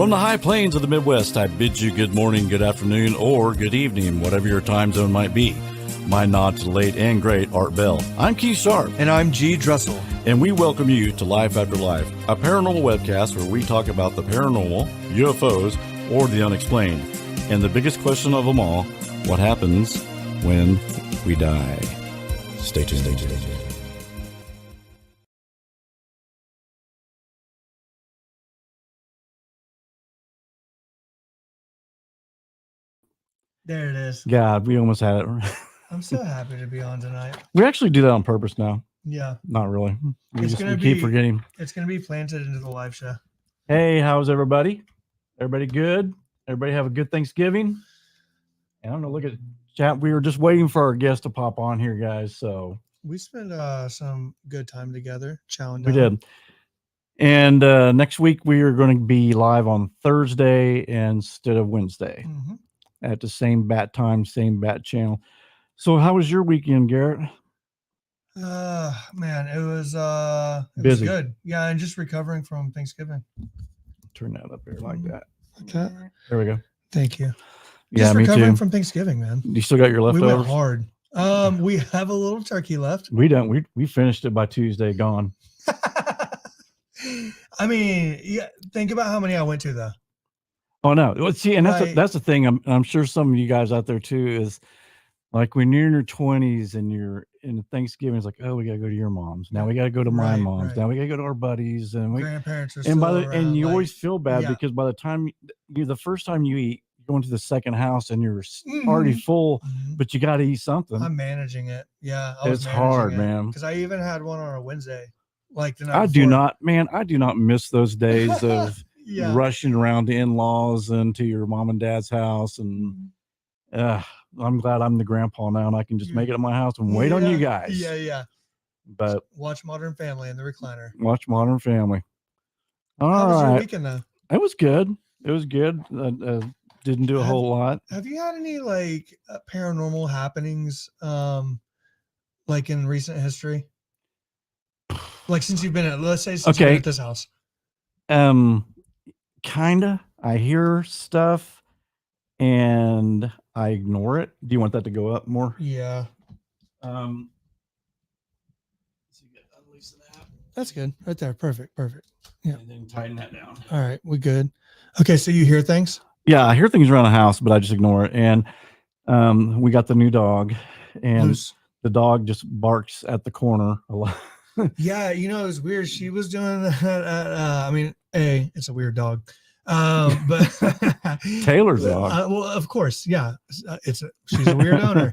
From the high plains of the Midwest, I bid you good morning, good afternoon, or good evening, whatever your time zone might be. My nod to the late and great Art Bell. I'm Keith Sharp. And I'm G. Drussel. And we welcome you to Life After Life, a paranormal webcast where we talk about the paranormal, UFOs, or the unexplained. And the biggest question of them all, what happens when we die? Stay tuned. There it is. God, we almost had it. I'm so happy to be on tonight. We actually do that on purpose now. Yeah. Not really. We gonna keep forgetting. It's going to be planted into the live show. Hey, how's everybody? Everybody good? Everybody have a good Thanksgiving? I don't know, look at chat. We were just waiting for our guest to pop on here, guys. So we spent some good time together. We did. And next week we are going to be live on Thursday instead of Wednesday at the same bat time, same bat channel. So how was your weekend, Garrett? Man, it was busy. Was good. Yeah, and just recovering from Thanksgiving. Turn that up here like that. Okay. There we go. Thank you. Yeah, just me recovering too. from Thanksgiving, man. You still got your leftovers? We went hard. We have a little turkey left. We don't. We finished it by Tuesday. Gone. I mean, yeah. Think about how many I went to, though. Oh no! Well, see, and that's the thing. I'm sure some of you guys out there too is like when you're in your 20s and you're in Thanksgiving, it's like, oh, we gotta go to your mom's. Now we gotta go to my mom's. Now we gotta go to our buddies, and grandparents are and still around, and you always feel bad because by the time the first time you eat, you're going to the second house and you're already full, but you got to eat something. I'm managing it. Yeah, it's hard, man. Because I even had one on a Wednesday, like the night I before. do not, man. I do not miss those days of rushing around to in-laws and to your mom and dad's house, and I'm glad I'm the grandpa now and I can just make it at my house and wait on you guys. Yeah. But watch Modern Family in the recliner. Watch Modern Family. How was your weekend though? It was good. It was good. Didn't do a whole lot. Have you had any like paranormal happenings, like in recent history? Like since you've been at, let's say, since you've been at this house. Kinda. I hear stuff and I ignore it. Do you want that to go up more? Yeah. That's good. Right there. Perfect. Yeah. And then tighten that down. All right. We good. Okay. So you hear things? Yeah, I hear things around the house, but I just ignore it. And we got the new dog, and the dog just barks at the corner a lot. Yeah, it was weird. She was doing that. I mean, it's a weird dog. But Taylor's dog. Well, of course, yeah. She's a weird owner.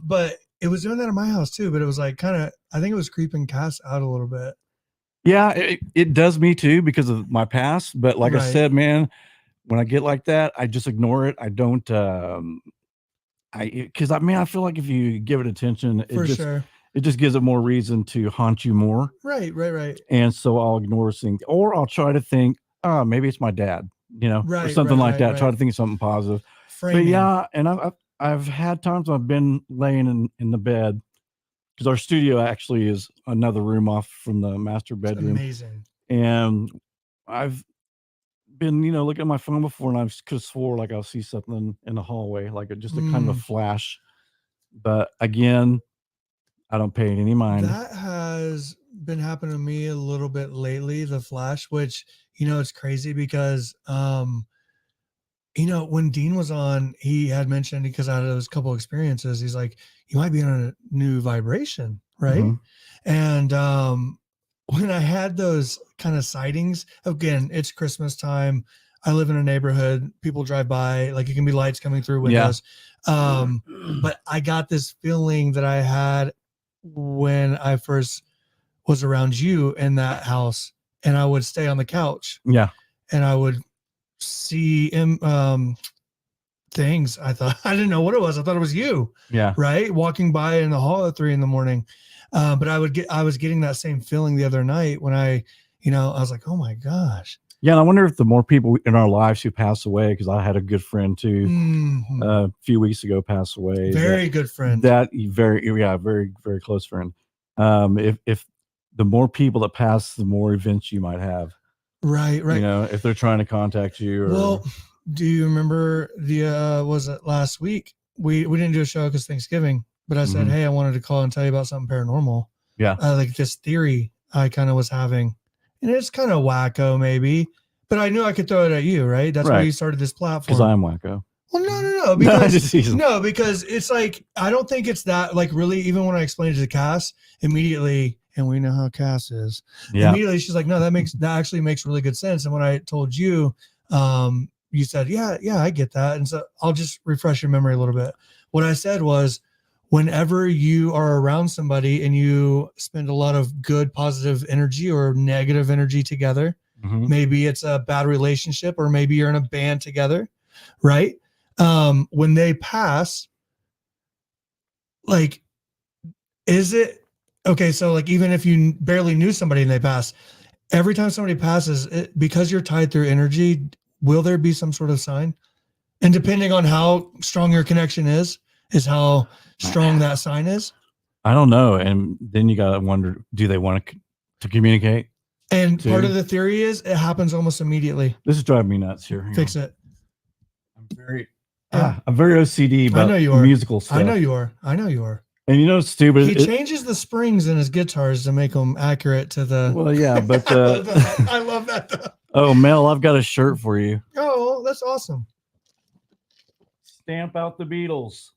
But it was doing that at my house too. But it was like I think it was creeping Cass out a little bit. Yeah, it does me too because of my past. But like I said, man, when I get like that, I just ignore it. I don't, because I feel like if you give it attention, it just gives it more reason to haunt you more. Right. And so I'll ignore things, or I'll try to think, oh, maybe it's my dad, or something like that. Try to think of something positive. But yeah, and I've had times I've been laying in the bed because our studio actually is another room off from the master bedroom. It's amazing. And I've been looking at my phone before, and I could have swore like I'll see something in the hallway, like just a kind of a flash, but again, I don't pay it any mind. That has been happening to me a little bit lately, the flash, which it's crazy because when Dean was on, he had mentioned, because I had those couple experiences, he's like, you might be on a new vibration, right? And when I had those kind of sightings, again, it's Christmas time. I live in a neighborhood. People drive by, like it can be lights coming through windows. But I got this feeling that I had when I first was around you in that house, and I would stay on the couch. Yeah. And I would see things. I didn't know what it was. I thought it was you. Yeah. Right. Walking by in the hall at 3 a.m. But I was getting that same feeling the other night when I was like, oh my gosh. Yeah. And I wonder if the more people in our lives who pass away, because I had a good friend too, a few weeks ago pass away. Very good friend. Very, very close friend. If the more people that pass, the more events you might have. Right. You know, if they're trying to contact you. Or... Well, do you remember was it last week? We didn't do a show because Thanksgiving, but I said, hey, I wanted to call and tell you about something paranormal. Yeah. Like this theory I kind of was having, and it's kind of wacko maybe, but I knew I could throw it at you, right? That's why you started this platform. Because I'm wacko. Well, no, because it's like, I don't think it's that, like, really, even when I explained it to Cass immediately, and we know how Cass is, immediately she's like, no, that actually makes really good sense. And when I told you, you said, yeah, I get that. And so I'll just refresh your memory a little bit. What I said was, whenever you are around somebody and you spend a lot of good, positive energy or negative energy together, maybe it's a bad relationship, or maybe you're in a band together, right? When they pass, like, is it okay? So like, even if you barely knew somebody and they pass, every time somebody passes, because you're tied through energy, will there be some sort of sign? And depending on how strong your connection is how strong that sign is. I don't know. And then you got to wonder, do they want to communicate? And part of the theory is it happens almost immediately. This is driving me nuts here. Fix it. I'm very OCD about musical stuff. I know you are. And you know, it's stupid. He changes the springs in his guitars to make them accurate to the. Well, yeah, but I love that though. Oh, Mel, I've got a shirt for you. Oh, that's awesome. Stamp out the Beatles.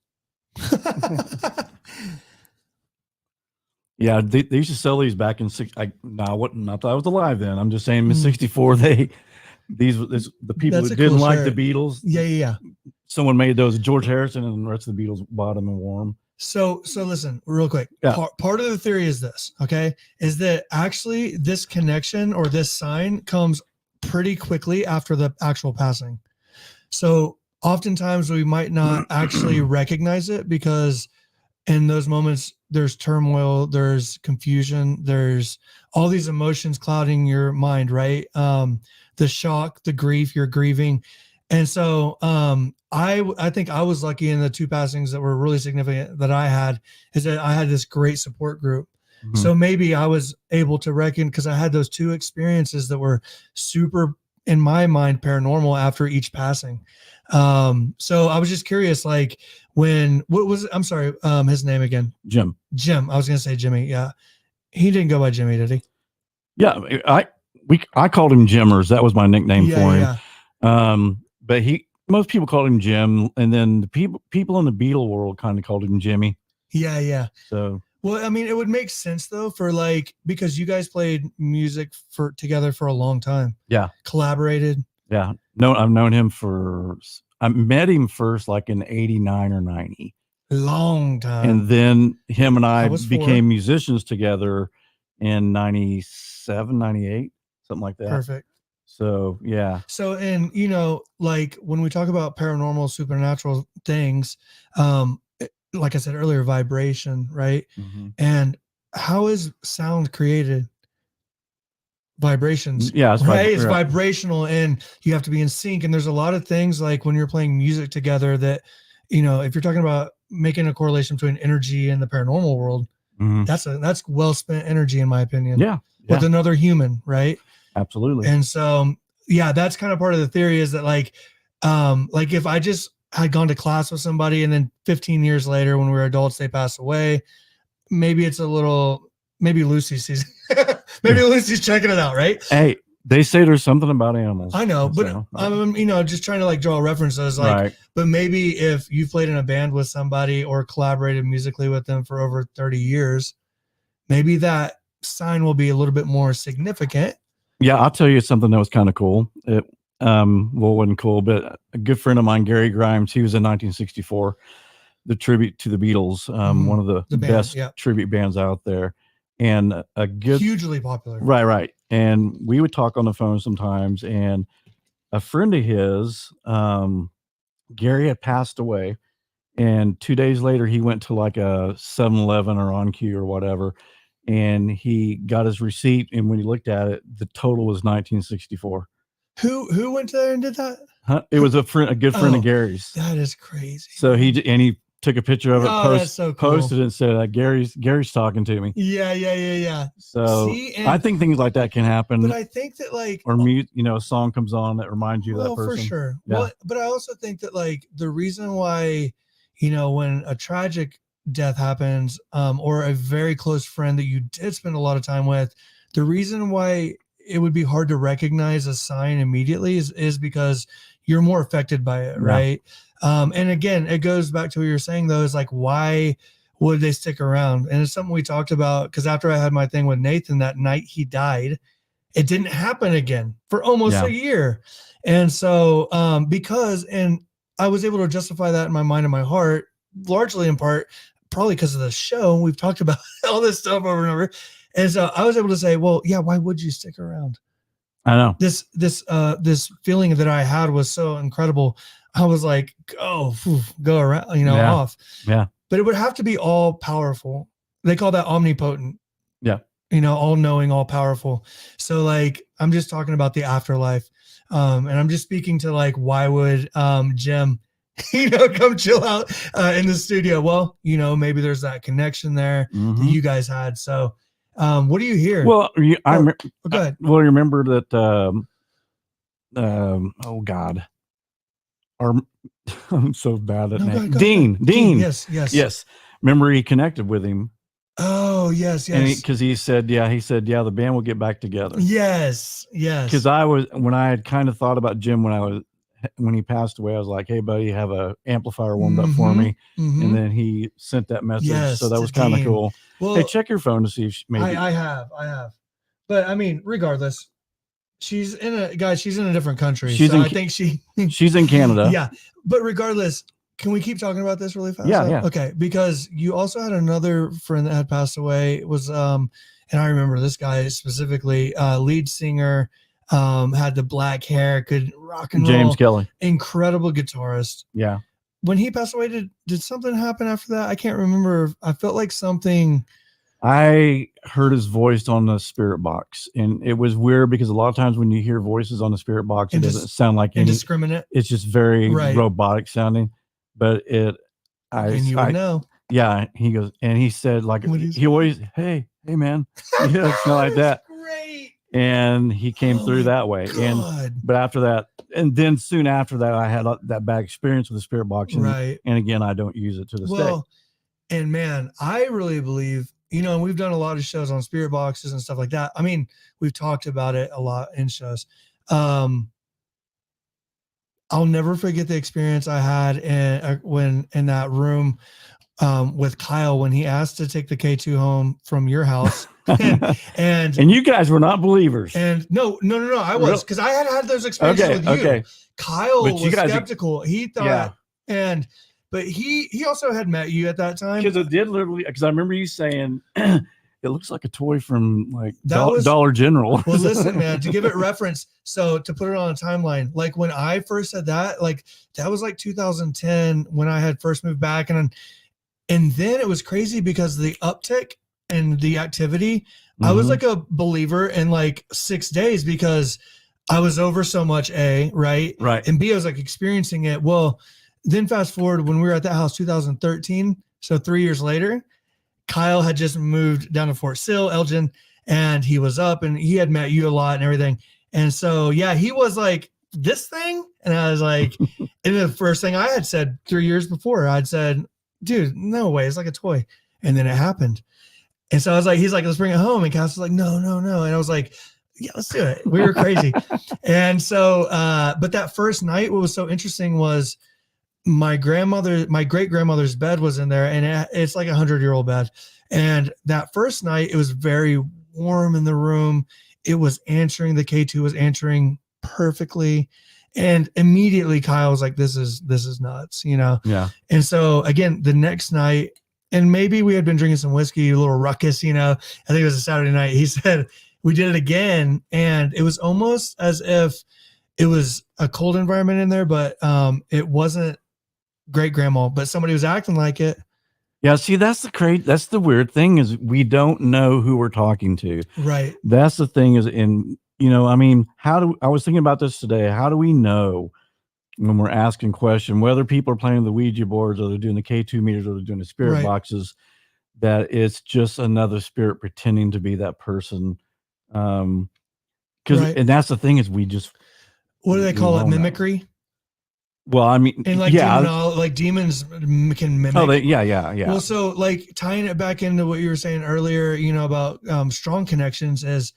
Yeah, they used to sell these back in not that I was alive then. I'm just saying in 64, the people that didn't like the Beatles. Yeah. Someone made those. George Harrison and the rest of the Beatles bought them and wore them. So listen, real quick. Yeah. Part of the theory is this, okay? Is that actually this connection or this sign comes pretty quickly after the actual passing. So oftentimes we might not actually recognize it, because in those moments there's turmoil, there's confusion, there's all these emotions clouding your mind, right? The shock, the grief, you're grieving. And so I think I was lucky in the two passings that were really significant that I had, is that I had this great support group. So maybe I was able to reckon, because I had those two experiences that were super, in my mind, paranormal after each passing. So I was just curious, like, I'm sorry, his name again? Jim. I was going to say Jimmy. Yeah. He didn't go by Jimmy, did he? Yeah. I called him Jimmers. That was my nickname for him. Yeah. But most people called him Jim. And then the people in the Beatle world kind of called him Jimmy. Yeah. So, well, I mean, it would make sense though, for like, because you guys played music together for a long time. Yeah. Collaborated. Yeah. No, I've known him I met him first like in 89 or 90. Long time. And then him and I became musicians together in 97, 98, something like that. Perfect. So, yeah. So, and you know, like when we talk about paranormal, supernatural things, like I said earlier, vibration, right? And how is sound created? Vibrations. Yeah, it's vibrational, and you have to be in sync. And there's a lot of things, like when you're playing music together, that, you know, if you're talking about making a correlation between energy and the paranormal world, that's well spent energy, in my opinion. Yeah. With another human, right? Absolutely. And so, yeah, that's kind of part of the theory, is that like if I just had gone to class with somebody and then 15 years later, when we were adults, they pass away, maybe it's a little, maybe Lucy sees, maybe Lucy's checking it out, right? Hey, they say there's something about animals. I know, but I'm, you know, just trying to like draw references, like, but maybe if you played in a band with somebody or collaborated musically with them for over 30 years, maybe that sign will be a little bit more significant. Yeah, I'll tell you something that was kind of cool. It wasn't cool, but a good friend of mine, Gary Grimes, he was in 1964, the tribute to the Beatles, one of the best tribute bands out there, and a good, hugely popular. Right. And we would talk on the phone sometimes, and a friend of his, Gary, had passed away, and 2 days later he went to like a 7-Eleven or On Q or whatever, and he got his receipt, and when he looked at it, the total was 1964. Who went there and did that? It was a good friend of Gary's. That is crazy. So he took a picture of it, that's so cool. posted it, and said, Gary's talking to me. Yeah. So see, I think things like that can happen. But I think that like, or a song comes on that reminds you of that person. For sure. Yeah. Well, but I also think that like the reason why, when a tragic death happens, or a very close friend that you did spend a lot of time with, the reason why it would be hard to recognize a sign immediately is because you're more affected by it, right? And again, it goes back to what you're saying though, is like, why would they stick around? And it's something we talked about, because after I had my thing with Nathan that night he died, it didn't happen again for almost a year. And so and I was able to justify that in my mind and my heart, largely in part probably because of the show. We've talked about all this stuff over and over. And so I was able to say, well, yeah, why would you stick around? I know. This feeling that I had was so incredible. I was like, go around, off. Yeah. But it would have to be all powerful. They call that omnipotent. Yeah. All knowing, all powerful. So like, I'm just talking about the afterlife. And I'm just speaking to like, why would Jim, come chill out in the studio? Well, maybe there's that connection there that you guys had. So what do you hear? Well, go ahead. Well, remember that, oh God, I'm so bad at name. Dean. Yes. Remember he connected with him. Oh, yes. Because he said, the band will get back together. Yes. Because when I had kind of thought about Jim when he passed away, I was like, hey, buddy, have a amplifier warmed up for me. And then he sent that message. Yes, so that was kind of cool. Well, hey, check your phone to see if maybe. I have. But I mean, regardless, she's in a different country. I think she's in Canada. Yeah. But regardless, can we keep talking about this really fast? Yeah. Okay. Because you also had another friend that had passed away. It was, and I remember this guy specifically, lead singer, had the black hair, could rock and roll. James Kelly. Incredible guitarist. Yeah. When he passed away, did something happen after that? I can't remember. I felt like something. I heard his voice on the spirit box, and it was weird because a lot of times when you hear voices on the spirit box, it doesn't sound like indiscriminate. It's just very robotic sounding. But you would know. Yeah, he goes, and he said like he always, hey man, it's not like that. Great. And he came through that way. God. But after that, and then soon after that, I had that bad experience with the spirit box, and again, I don't use it to this day. And man, I really believe. And we've done a lot of shows on spirit boxes and stuff like that. I mean, we've talked about it a lot in shows. I'll never forget the experience I had in that room with Kyle when he asked to take the K2 home from your house. and you guys were not believers. And no, I was, because I had those experiences with you. Okay. Kyle was skeptical. He thought, but he also had met you at that time. Because it did literally, because I remember you saying, it looks like a toy from like Dollar General. Well, listen, man, to give it reference, so to put it on a timeline, like when I first said that, like that was like 2010 when I had first moved back. And then it was crazy because the uptick and the activity, I was like a believer in like 6 days because I was over so much, right? And B, I was like experiencing it. Well, then fast forward when we were at that house, 2013. So 3 years later, Kyle had just moved down to Fort Sill, Elgin, and he was up and he had met you a lot and everything. And so, yeah, he was like, this thing? And I was like, and the first thing I had said 3 years before, I'd said, dude, no way. It's like a toy. And then it happened. And so I was like, he's like, let's bring it home. And Cass was like, no. And I was like, yeah, let's do it. We were crazy. And so, but that first night, what was so interesting was my great grandmother's bed was in there, and it's like 100-year-old bed. And that first night, it was very warm in the room. It was answering, the K2 was answering perfectly. And immediately Kyle was like, this is nuts, Yeah. And so again, the next night, and maybe we had been drinking some whiskey, a little ruckus, I think it was a Saturday night. He said, we did it again. And it was almost as if it was a cold environment in there, but it wasn't great grandma, but somebody was acting like it. Yeah. See, that's the weird thing is we don't know who we're talking to. Right. That's the thing is I mean, I was thinking about this today. How do we know when we're asking questions, whether people are playing the Ouija boards or they're doing the K2 meters or they're doing the spirit boxes, that it's just another spirit pretending to be that person. And that's the thing is we just, what do they call it? Mimicry. Well, I mean, and like like demons can mimic. Oh, yeah. Well, so like tying it back into what you were saying earlier, about strong connections is,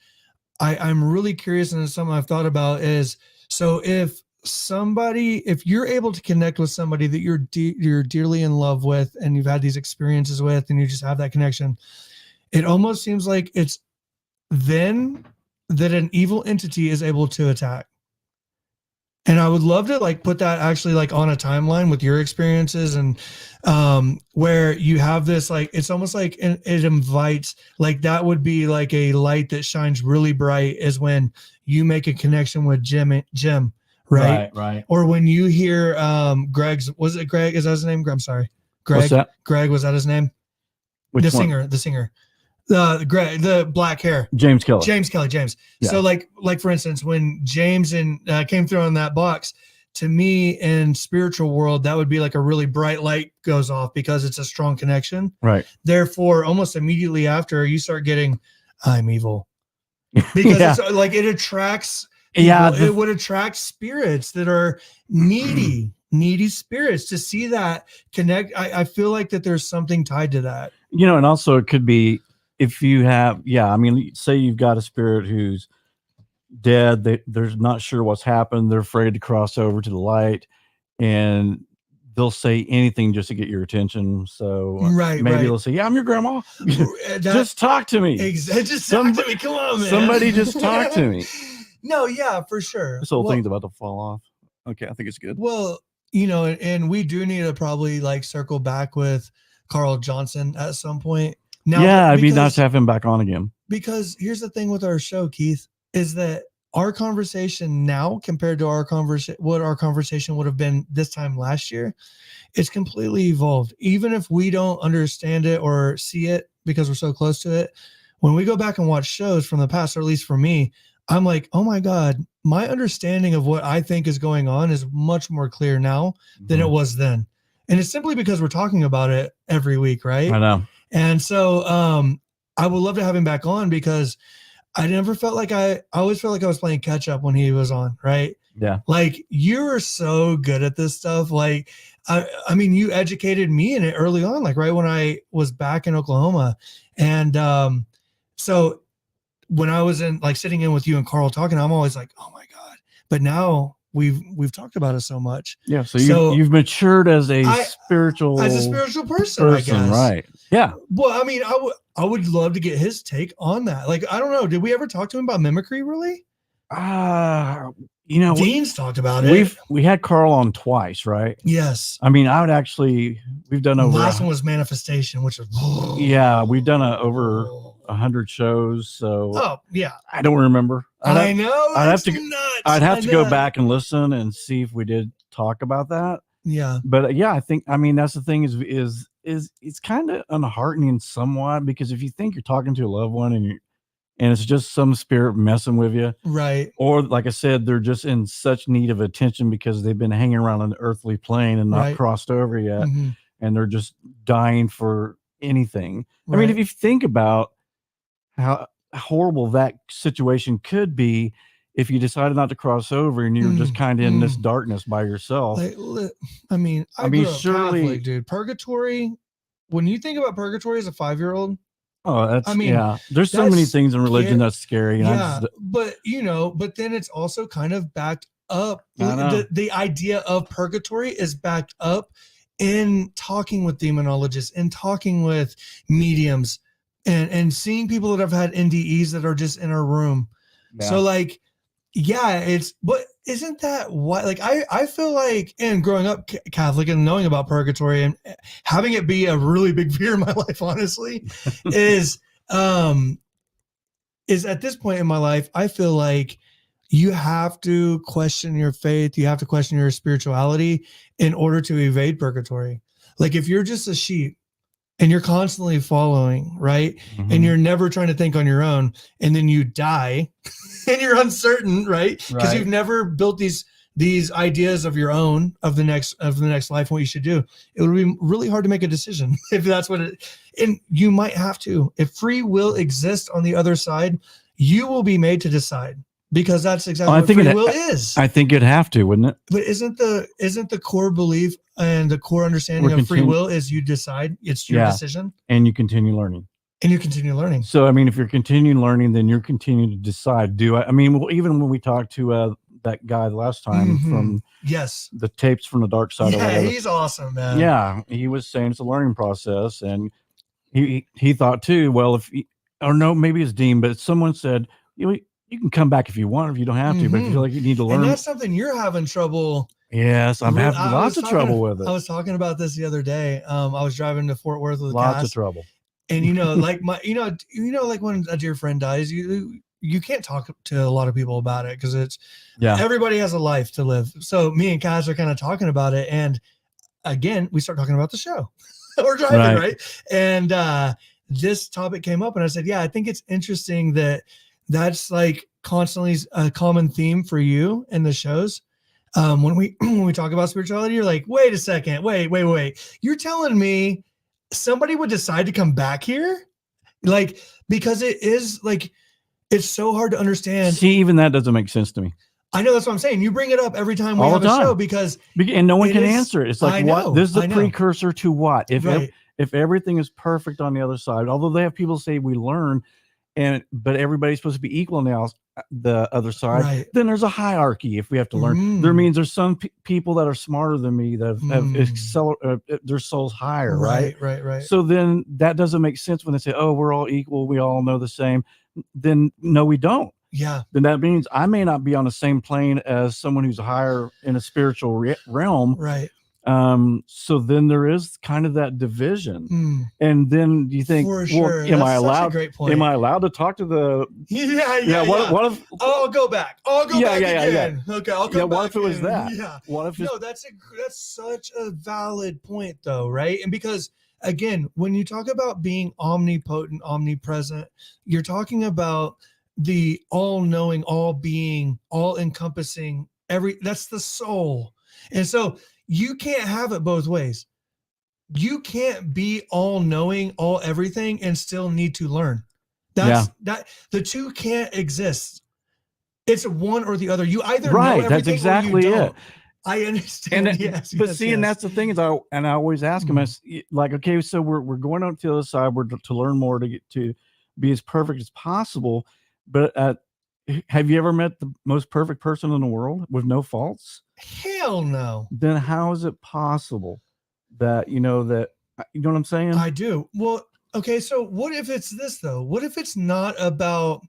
I'm really curious, and it's something I've thought about is, so if you're able to connect with somebody that you're dearly in love with, and you've had these experiences with, and you just have that connection, it almost seems like it's then that an evil entity is able to attack. And I would love to like put that actually like on a timeline with your experiences, and where you have this, like, it's almost like it invites, like that would be like a light that shines really bright is when you make a connection with Jim, right? Right. Or when you hear Greg's, was it Greg? Is that his name? I'm sorry. Greg. What's that? Greg, was that his name? Which the one? singer. Greg, the black hair. James Kelly. Yeah. So like for instance, when James came through on that box, to me in spiritual world, that would be like a really bright light goes off because it's a strong connection. Right. Therefore, almost immediately after, you start getting, I'm evil. Because it's like it attracts people. Yeah. It would attract spirits that are needy spirits to see that connect. I feel like that there's something tied to that. And also it could be, if you have, say you've got a spirit who's dead, they're not sure what's happened, they're afraid to cross over to the light, and they'll say anything just to get your attention. So maybe they'll say, "Yeah, I'm your grandma. Just talk to me. Just talk to me. Come on, man. Somebody just talk to me." No, yeah, for sure. This whole thing's about to fall off. Okay, I think it's good. Well, and we do need to probably like circle back with Carl Johnson at some point. Now, it'd be nice to have him back on again. Because here's the thing with our show, Keith, is that our conversation now compared to what our conversation would have been this time last year, it's completely evolved. Even if we don't understand it or see it because we're so close to it, when we go back and watch shows from the past, or at least for me, I'm like, oh my God, my understanding of what I think is going on is much more clear now than it was then. And it's simply because we're talking about it every week, right? I know. And so I would love to have him back on, because I never felt like I always felt like I was playing catch up when he was on, right? Yeah. Like, you are so good at this stuff. Like, I mean, you educated me in it early on, like right when I was back in Oklahoma. And so when I was sitting in with you and Carl talking, I'm always like, oh my God. But now we've talked about it so much. Yeah. So you've matured as a spiritual person, I guess. Right. Yeah. Well, I mean, I would love to get his take on that. Like, I don't know. Did we ever talk to him about mimicry, really? Dean's talked about it. We had Carl on twice, right? Yes. I mean, we've done over. The last one was manifestation, which was. Yeah, we've done over 100 shows. So. Yeah. I don't remember. I know. I'd have to go back and listen and see if we did talk about that. Yeah. But I think, that's the thing is it's kind of unheartening somewhat, because if you think you're talking to a loved one and it's just some spirit messing with you, right? Or like I said, they're just in such need of attention because they've been hanging around on the earthly plane and not crossed over yet, and they're just dying for anything. I mean, if you think about how horrible that situation could be, if you decided not to cross over and you're just kind of in this darkness by yourself. I mean, surely, Catholic, dude, purgatory. When you think about purgatory as a 5-year-old, there's so many things in religion that's scary. And but then it's also kind of backed up. The idea of purgatory is backed up in talking with demonologists and talking with mediums and seeing people that have had NDEs that are just in a room. Yeah. So like, but isn't that what, like, I feel like, and growing up Catholic and knowing about purgatory and having it be a really big fear in my life, honestly, is at this point in my life, I feel like you have to question your faith. You have to question your spirituality in order to evade purgatory. Like, if you're just a sheep and you're constantly following, right? And you're never trying to think on your own, and then you die and you're uncertain, right? Because you've never built these these ideas of your own of the next life and what you should do, it would be really hard to make a decision if that's what it. And you might have to. If free will exists on the other side, you will be made to decide, because that's exactly what free will is. I think it'd have to, wouldn't it? But isn't the core belief and the core understanding of free will is you decide, it's your decision, and you continue learning. So I mean, if you're continuing learning, then you're continuing to decide. Even when we talked to that guy the last time from the tapes from the dark side. Yeah, he's awesome, man. Yeah, he was saying it's a learning process, and he thought too. Well, maybe it's Dean, but someone said you can come back if you want, if you don't have to, but if you feel like you need to learn. And that's something you're having trouble. Yes, I'm having lots of trouble with it. I was talking about this the other day. I was driving to Fort Worth with lots of trouble. And like like when a dear friend dies, you can't talk to a lot of people about it because it's everybody has a life to live. So me and Kaz are kind of talking about it, and again we start talking about the show. We're driving, right? And this topic came up, and I said, I think it's interesting that's like constantly a common theme for you in the shows. When we talk about spirituality, you're like, wait a second, wait. You're telling me somebody would decide to come back here? Like, because it is like, it's so hard to understand. See, even that doesn't make sense to me. I know, that's what I'm saying. You bring it up every time we have a show and no one can answer it. It's like, what? This is the precursor to what? If everything is perfect on the other side, although they have people say we learn, but everybody's supposed to be equal now, the other side, then there's a hierarchy. If we have to learn, there means there's some people that are smarter than me that have their souls higher, right? So then that doesn't make sense when they say, oh, we're all equal, we all know the same. Then no, we don't. Then that means I may not be on the same plane as someone who's higher in a spiritual realm. So then there is kind of that division. And then you think, am I allowed to talk to the what if I'll go back again. Okay, I'll go back. What if it was that? What if that's such a valid point though, right? And because again, when you talk about being omnipotent, omnipresent, you're talking about the all-knowing, all-being, all-encompassing, that's the soul. And so you can't have it both ways. You can't be all-knowing, all everything, and still need to learn. That the two can't exist. It's one or the other. You either know everything that's exactly or you don't. it. I understand. And that's the thing is, I always ask them, like, okay, so we're going on to the other side, we're to learn more, to get to be as perfect as possible. But have you ever met the most perfect person in the world with no faults? Hell no. Then how is it possible that you know what I'm saying? I do. Well, okay, so what if it's this though? What if it's not about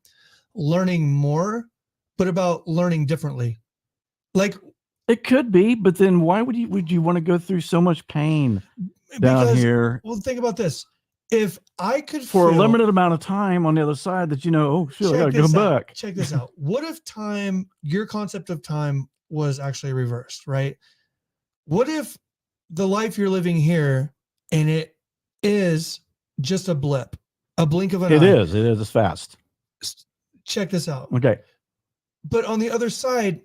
learning more, but about learning differently? Like, it could be, but then why would you want to go through so much pain down here? Well, think about this. If I could for a limited amount of time on the other side that I gotta go back. Check this out. What if your concept of time was actually reversed, right? What if the life you're living here and it is just a blip, a blink of an eye? It is. It's fast. Check this out. Okay. But on the other side,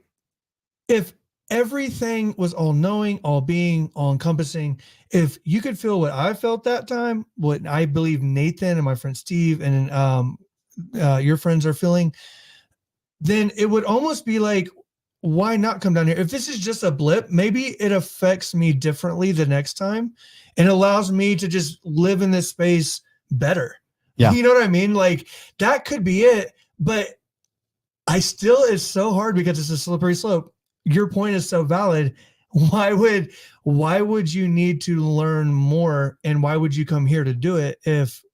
if everything was all knowing, all being, all encompassing, if you could feel what I felt that time, what I believe Nathan and my friend Steve and your friends are feeling, then it would almost be like, why not come down here? If this is just a blip, maybe it affects me differently the next time and allows me to just live in this space better. Yeah. You know what I mean? Like, that could be it, but it's so hard because it's a slippery slope. Your point is so valid. Why would you need to learn more, and why would you come here to do it?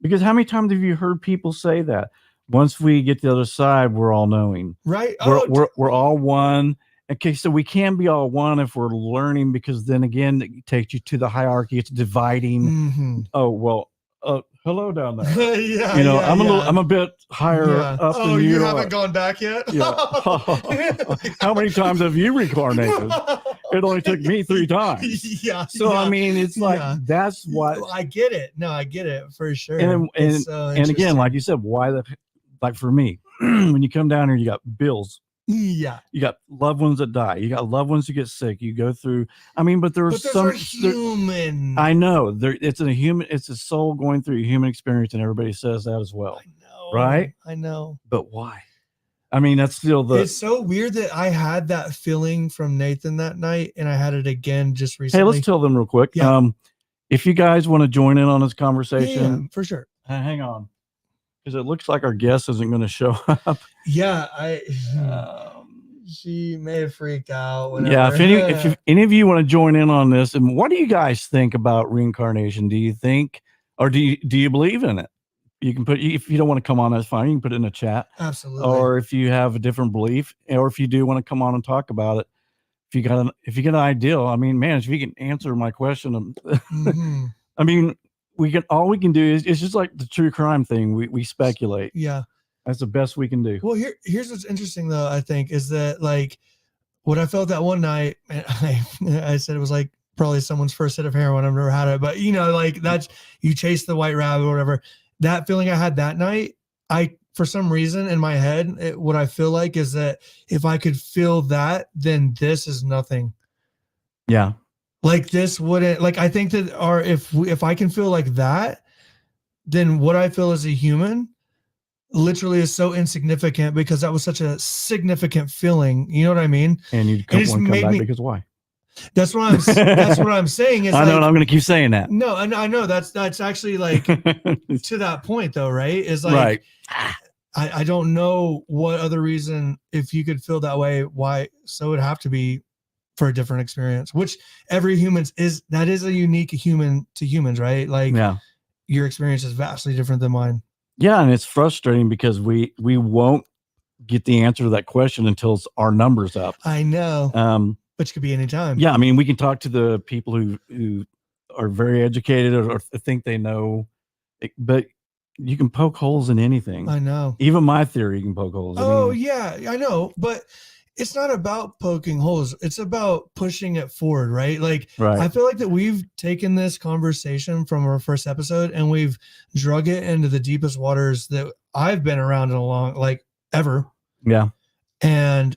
Because how many times have you heard people say that once we get to the other side, we're all knowing, right? We're all one. Okay, so we can be all one if we're learning, because then again, it takes you to the hierarchy. It's dividing. Oh well. Hello down there. I'm a bit higher up than you. You haven't gone back yet? How many times have you reincarnated? It only took me 3 times. I mean, it's like, that's what I get it. No, I get it for sure. And again, like you said, like for me, when you come down here, you got bills Yeah. You got loved ones that die. You got loved ones who get sick. You go through. I mean, but there's some human. I know it's a soul going through a human experience, and everybody says that as well. I know. Right? I know. But why? I mean, that's still it's so weird that I had that feeling from Nathan that night, and I had it again just recently. Hey, let's tell them real quick. Yeah. If you guys want to join in on this conversation, yeah, for sure. Hang on, because it looks like our guest isn't going to show up. Yeah, she may have freaked out. Whatever. Yeah, if any of you want to join in on this, and what do you guys think about reincarnation? Do you think, or do you believe in it? You can put, if you don't want to come on, that's fine. You can put it in the chat. Absolutely. Or if you have a different belief, or if you do want to come on and talk about it, if you get an idea, I mean, man, if you can answer my question, mm-hmm. I mean, all we can do is, it's just like the true crime thing. We speculate. Yeah. That's the best we can do. Well, here's what's interesting though, I think, is that like what I felt that one night, and I said it was like probably someone's first hit of heroin. I've never had it, but like that's, you chase the white rabbit or whatever. That feeling I had that night, for some reason in my head, what I feel like is that if I could feel that, then this is nothing. Yeah. Like this wouldn't, like, I think that, or if I can feel like that, then what I feel as a human literally is so insignificant, because that was such a significant feeling. You know what I mean? And you come back because why? That's what I'm saying. Is I know, and I'm going to keep saying that. No, I know that's actually like to that point though, right? Is like, right. I don't know what other reason, if you could feel that way, why? So it would have to be for a different experience, which every human is a unique human to humans, right? Like, yeah, your experience is vastly different than mine. Yeah, and it's frustrating because we won't get the answer to that question until our number's up. I know. Which could be any time. Yeah, I mean, we can talk to the people who are very educated or think they know, but you can poke holes in anything. I know. Even my theory, you can poke holes. Yeah, I know, but it's not about poking holes. It's about pushing it forward, right? Like, right. I feel like that we've taken this conversation from our first episode and we've drug it into the deepest waters that I've been around in a long, like, ever. Yeah. And,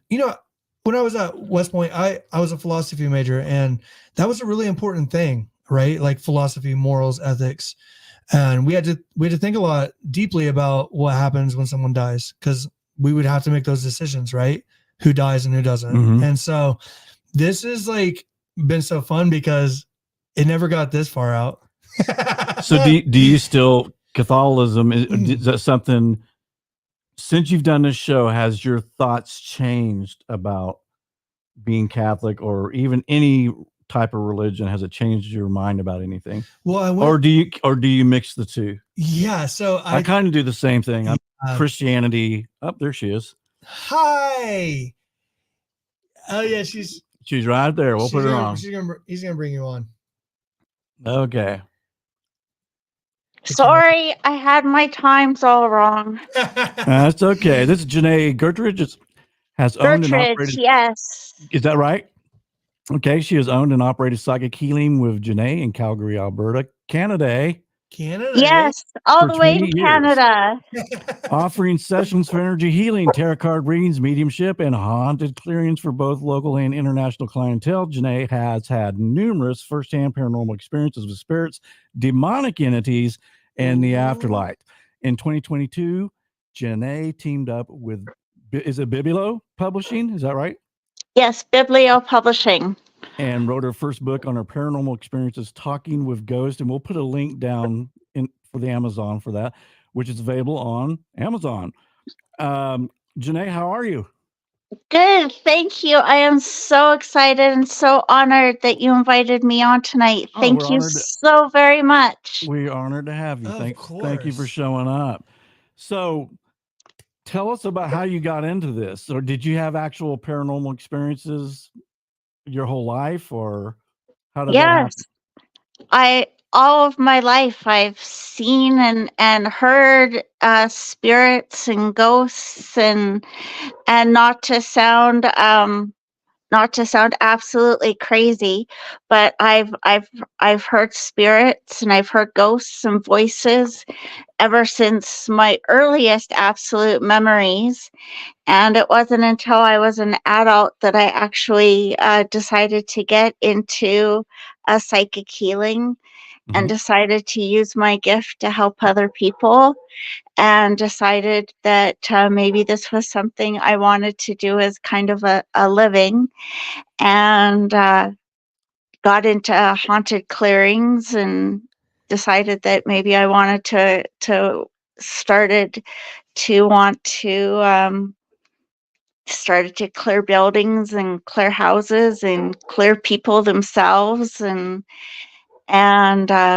when I was at West Point, I was a philosophy major, and that was a really important thing, right? Like philosophy, morals, ethics. And we had to think a lot deeply about what happens when someone dies, because we would have to make those decisions, right? Who dies and who doesn't. Mm-hmm. And so this is like been so fun because it never got this far out. So do you still, Catholicism, is that something, since you've done this show, has your thoughts changed about being Catholic or even any type of religion? Has it changed your mind about anything? Well, or do you mix the two? Yeah, so I kind of do the same thing. Christianity. Oh, there she is. Hi. Oh yeah, she's right there. We'll put her on. He's gonna bring you on. Okay. Sorry, I had my times all wrong. That's okay. This is Janae Gertridge. Has owned and operated. Yes. Is that right? Okay. She has owned and operated Psychic Healing with Janae in Calgary, Alberta, Canada. Yes, all the way to Canada. Offering sessions for energy healing, tarot card readings, mediumship, and haunted clearings for both local and international clientele. Janae has had numerous firsthand paranormal experiences with spirits, demonic entities, and the afterlife. In 2022, Janae teamed up with, is it Biblio Publishing? Is that right? Yes, Biblio Publishing. And wrote her first book on her paranormal experiences, Talking with Ghosts. And we'll put a link down for the Amazon for that, which is available on Amazon. Janae, how are you? Good, thank you. I am so excited and so honored that you invited me on tonight. Thank you so very much. We're honored to have you. Thank you for showing up. So tell us about how you got into this. Or did you have actual paranormal experiences your whole life, or how did that happen? All of my life I've seen and heard spirits and ghosts, and not to sound not to sound absolutely crazy, but I've heard spirits and I've heard ghosts and voices ever since my earliest absolute memories. And it wasn't until I was an adult that I actually decided to get into psychic healing and decided to use my gift to help other people, and decided that maybe this was something I wanted to do as kind of a living, and got into haunted clearings and decided that maybe I wanted started to want to started to clear buildings and clear houses and clear people themselves, and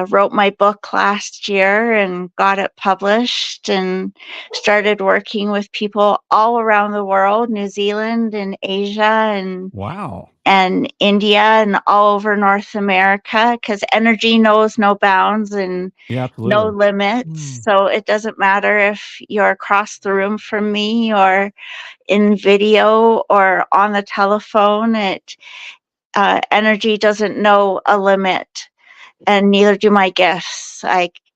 wrote my book last year and got it published, and started working with people all around the world, New Zealand and Asia and wow, and India and all over North America, because energy knows no bounds and no limits. So it doesn't matter if you're across the room from me or in video or on the telephone. Energy doesn't know a limit, and neither do my gifts.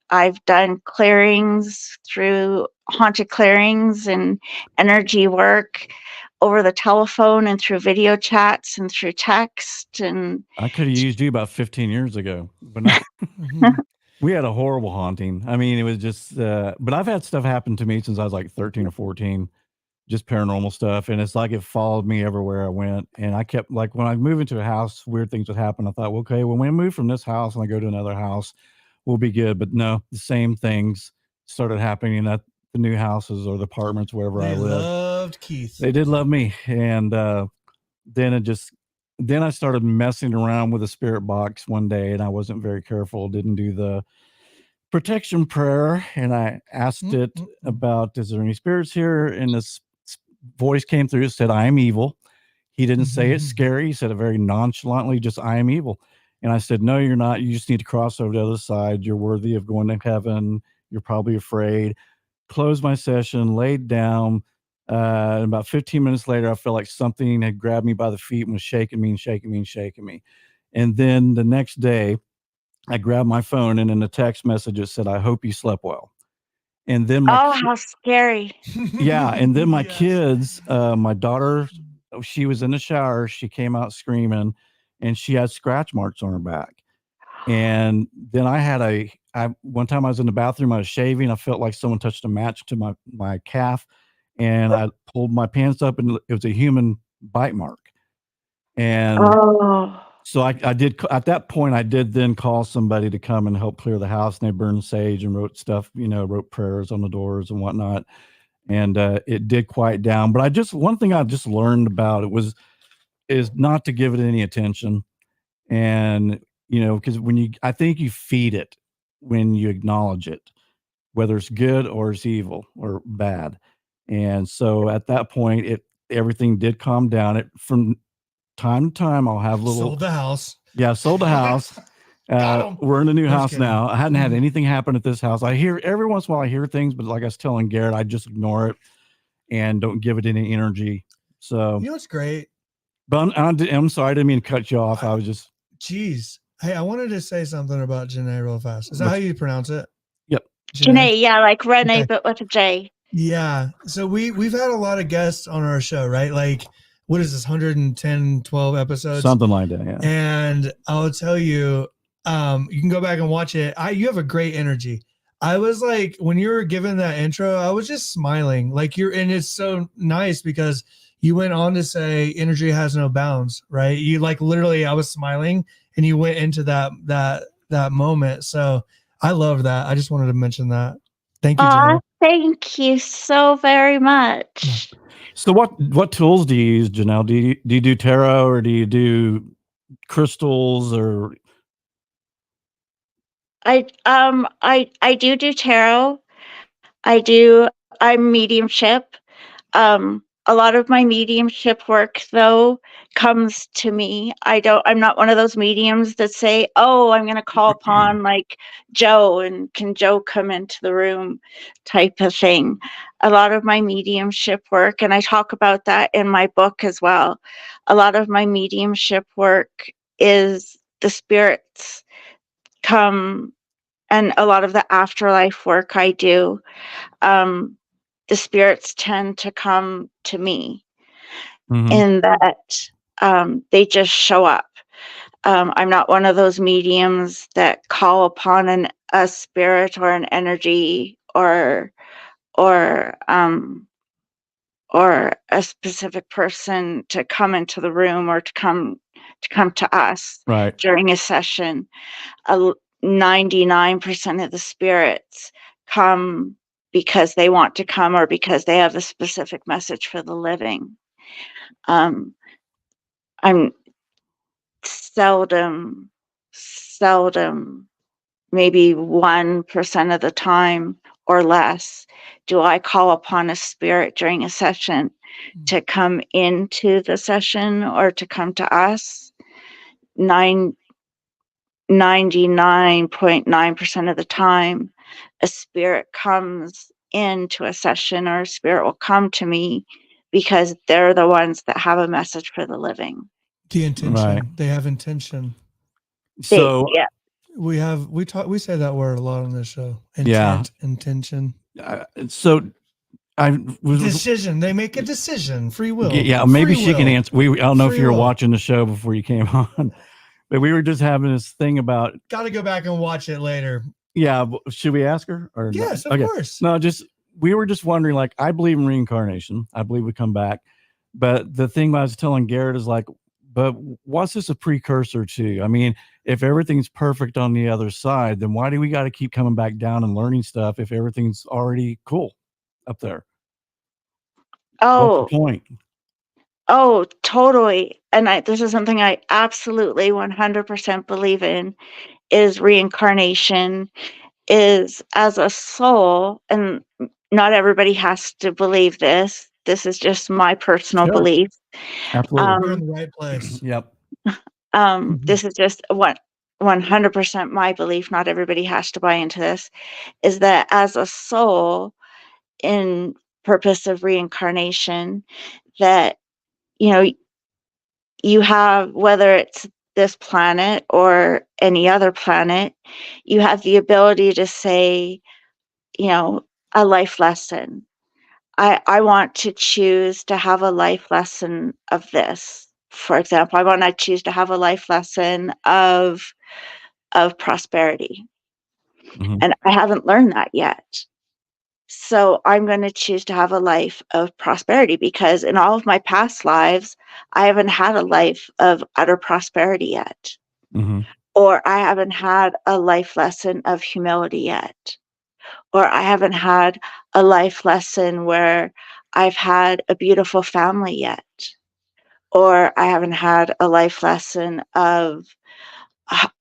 I've done clearings through haunted clearings and energy work over the telephone and through video chats and through text. And I could have used you about 15 years ago, but we had a horrible haunting. I mean, it was just, but I've had stuff happen to me since I was like 13 or 14, just paranormal stuff. And it's like it followed me everywhere I went. And I kept, like, when I moved into a house, weird things would happen. I thought, well, okay, when we move from this house and I go to another house, we'll be good. But no, the same things started happening at the new houses or the apartments, wherever I lived. They loved Keith. They did love me. And then I started messing around with a spirit box one day, and I wasn't very careful, didn't do the protection prayer, and I asked it about, is there any spirits here? And this voice came through and said, I am evil. He didn't say it's scary. He said it very nonchalantly, just, I am evil. And I said, no, you're not. You just need to cross over to the other side. You're worthy of going to heaven. You're probably afraid. Closed my session, laid down. And about 15 minutes later, I felt like something had grabbed me by the feet and was shaking me and shaking me and shaking me. And then the next day, I grabbed my phone, and in the text message, it said, I hope you slept well. And then how scary. Yeah. And then my kids, my daughter, she was in the shower. She came out screaming, and she had scratch marks on her back. And then one time I was in the bathroom, I was shaving. I felt like someone touched a match to my calf, and I pulled my pants up, and it was a human bite mark. And so I did, at that point, I did then call somebody to come and help clear the house, and they burned sage and wrote stuff, wrote prayers on the doors and whatnot. And it did quiet down. But one thing I just learned about it is not to give it any attention. And, because I think you feed it when you acknowledge it, whether it's good or it's evil or bad. And so at that point, everything did calm down. From time to time, I'll have sold the house. Yeah, sold the house. We're in a new house now. I hadn't had anything happen at this house. I hear every once in a while, I hear things, but like I was telling Garrett, I just ignore it and don't give it any energy. So it's great. But I'm sorry, I didn't mean to cut you off. I was just. Geez. Hey, I wanted to say something about Janae real fast. Is that how you pronounce it? Yep. Janae, yeah, like Renee, but with a J. Yeah. So we've had a lot of guests on our show, right? Like, what is this, 110, 12 episodes? Something like that, yeah. And I'll tell you, you can go back and watch it. You have a great energy. I was like, when you were giving that intro, I was just smiling. Like, and it's so nice because you went on to say energy has no bounds, right? You like literally, I was smiling and you went into that moment. So I love that. I just wanted to mention that. Thank you, Janae. Thank you so very much. So what tools do you use, Janelle? Do you do tarot, or do you do crystals, or? I do tarot. I'm mediumship. a lot of my mediumship work, though, comes to me. I'm not one of those mediums that say, oh, I'm going to call upon like Joe, and can Joe come into the room type of thing. A lot of my mediumship work, and I talk about that in my book as well. A lot of my mediumship work is the spirits come, and a lot of the afterlife work I do. The spirits tend to come to me in that they just show up. I'm not one of those mediums that call upon a spirit or an energy or a specific person to come into the room or to come to us during a session. 99% of the spirits come because they want to come or because they have a specific message for the living. I'm seldom, maybe 1% of the time or less, do I call upon a spirit during a session to come into the session or to come to us. 99.9% of the time, a spirit comes into a session, or a spirit will come to me because they're the ones that have a message for the living. The intention. They have intention. So we say that word a lot on this show. Intention. So decision. They make a decision. Free will. Yeah, maybe she can answer. I don't know if you were watching the show before you came on, but we were just having this thing about. Got to go back and watch it later. Yeah, should we ask her? Or yes, of course. No, we were just wondering. Like, I believe in reincarnation. I believe we come back, but the thing I was telling Garrett is like, but what's this a precursor to? I mean, if everything's perfect on the other side, then why do we got to keep coming back down and learning stuff if everything's already cool up there? Oh, what's the point? Oh, totally. And this is something I absolutely 100% believe in, is reincarnation, is as a soul, and not everybody has to believe this. This is just my personal belief. Absolutely. You're in the right place. Yep. This is just 100% my belief. Not everybody has to buy into this, is that as a soul in purpose of reincarnation, that, you have, whether it's this planet or any other planet, you have the ability to say, a life lesson. I want to choose to have a life lesson of this. For example, I want to choose to have a life lesson of prosperity. And I haven't learned that yet. So I'm going to choose to have a life of prosperity, because in all of my past lives, I haven't had a life of utter prosperity yet. Or I haven't had a life lesson of humility yet. Or I haven't had a life lesson where I've had a beautiful family yet. Or I haven't had a life lesson of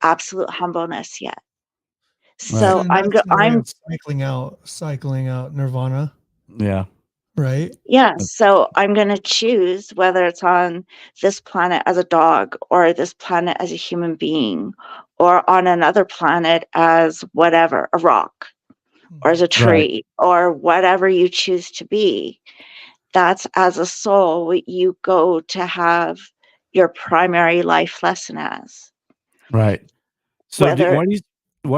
absolute humbleness yet. So I'm cycling out nirvana. Yeah. Right. Yeah. So I'm going to choose whether it's on this planet as a dog, or this planet as a human being, or on another planet as whatever, a rock, or as a tree, or whatever you choose to be. That's, as a soul, what you go to have your primary life lesson as. Right. So why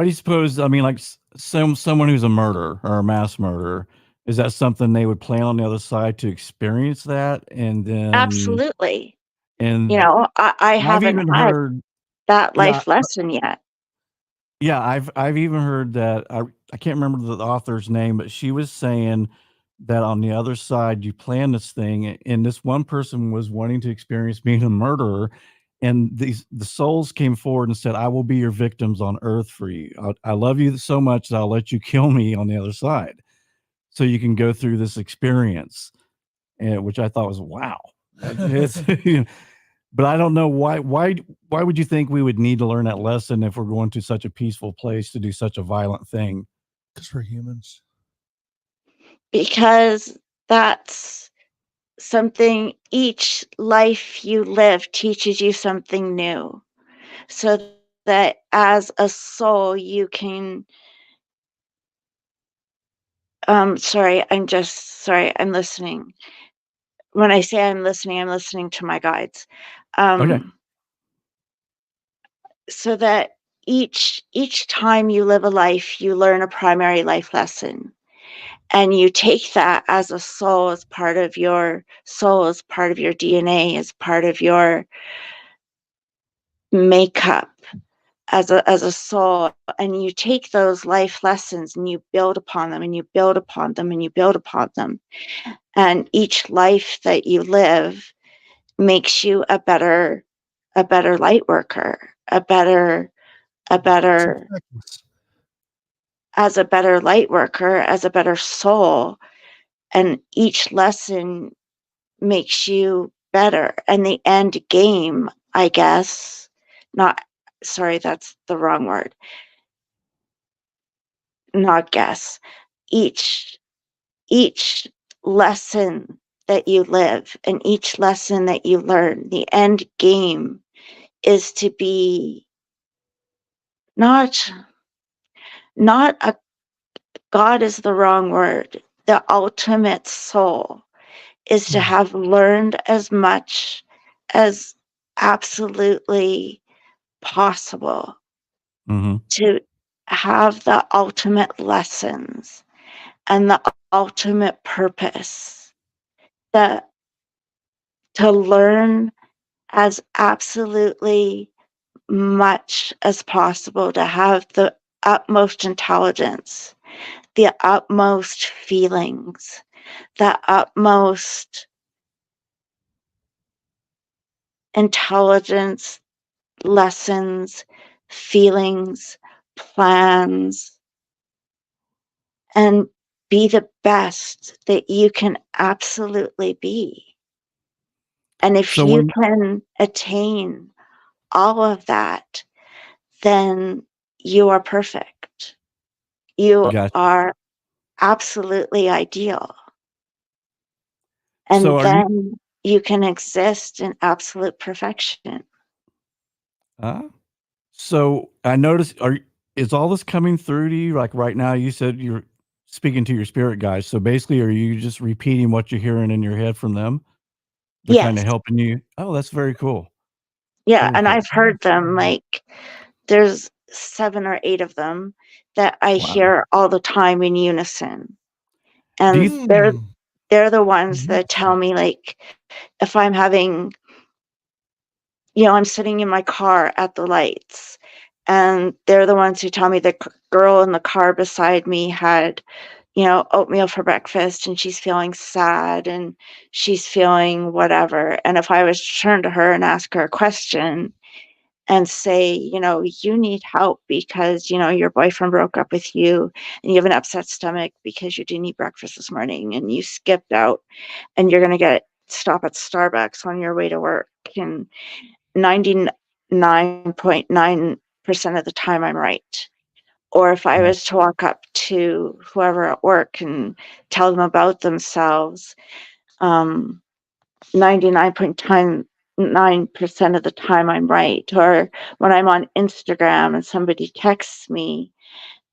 do you suppose, I mean, like someone who's a murderer or a mass murderer, is that something they would plan on the other side to experience that? And then absolutely. And I haven't had that life lesson yet. Yeah, I've even heard that, I can't remember the author's name, but she was saying that on the other side you plan this thing, and this one person was wanting to experience being a murderer, and the souls came forward and said, I will be your victims on earth for you. I love you so much that I'll let you kill me on the other side so you can go through this experience, which I thought was wow. It's, but I don't know why would you think we would need to learn that lesson if we're going to such a peaceful place to do such a violent thing? Because we're humans. Because that's each life you live teaches you something new, so that as a soul you can, sorry, I'm listening. When I say I'm listening to my guides. Okay. So that each time you live a life, you learn a primary life lesson. And you take that as a soul, as part of your DNA, as part of your makeup as a soul, and you take those life lessons and you build upon them and you build upon them and you build upon them. And each life that you live makes you a better light worker, a better as a better light worker, as a better soul. And each lesson makes you better. And the end game, I guess, not, sorry, that's the wrong word. Not guess. Each lesson that you live and each lesson that you learn, the end game is to be not a God is the wrong word. The ultimate soul is to have learned as much as absolutely possible, to have the ultimate lessons and the ultimate purpose, that to learn as absolutely much as possible, to have the utmost intelligence, the utmost feelings, the utmost intelligence, lessons, feelings, plans, and be the best that you can absolutely be. And if you can attain all of that, then you are perfect. You are absolutely ideal. And then you can exist in absolute perfection. So I noticed, is all this coming through to you? Like right now, you said you're speaking to your spirit guides. So basically, are you just repeating what you're hearing in your head from them? They're kind of helping you. Oh, that's very cool. Yeah. Very cool. I've heard them, like there's 7 or 8 of them that I hear all the time in unison. And they're the ones that tell me, like, if I'm having, I'm sitting in my car at the lights, and they're the ones who tell me the girl in the car beside me had, oatmeal for breakfast and she's feeling sad and she's feeling whatever. And if I was to turn to her and ask her a question and say, you need help because, your boyfriend broke up with you and you have an upset stomach because you didn't eat breakfast this morning and you skipped out and you're going to stop at Starbucks on your way to work. And 99.9% of the time I'm right. Or if I was to walk up to whoever at work and tell them about themselves, 99.9% of the time I'm right. Or when I'm on Instagram and somebody texts me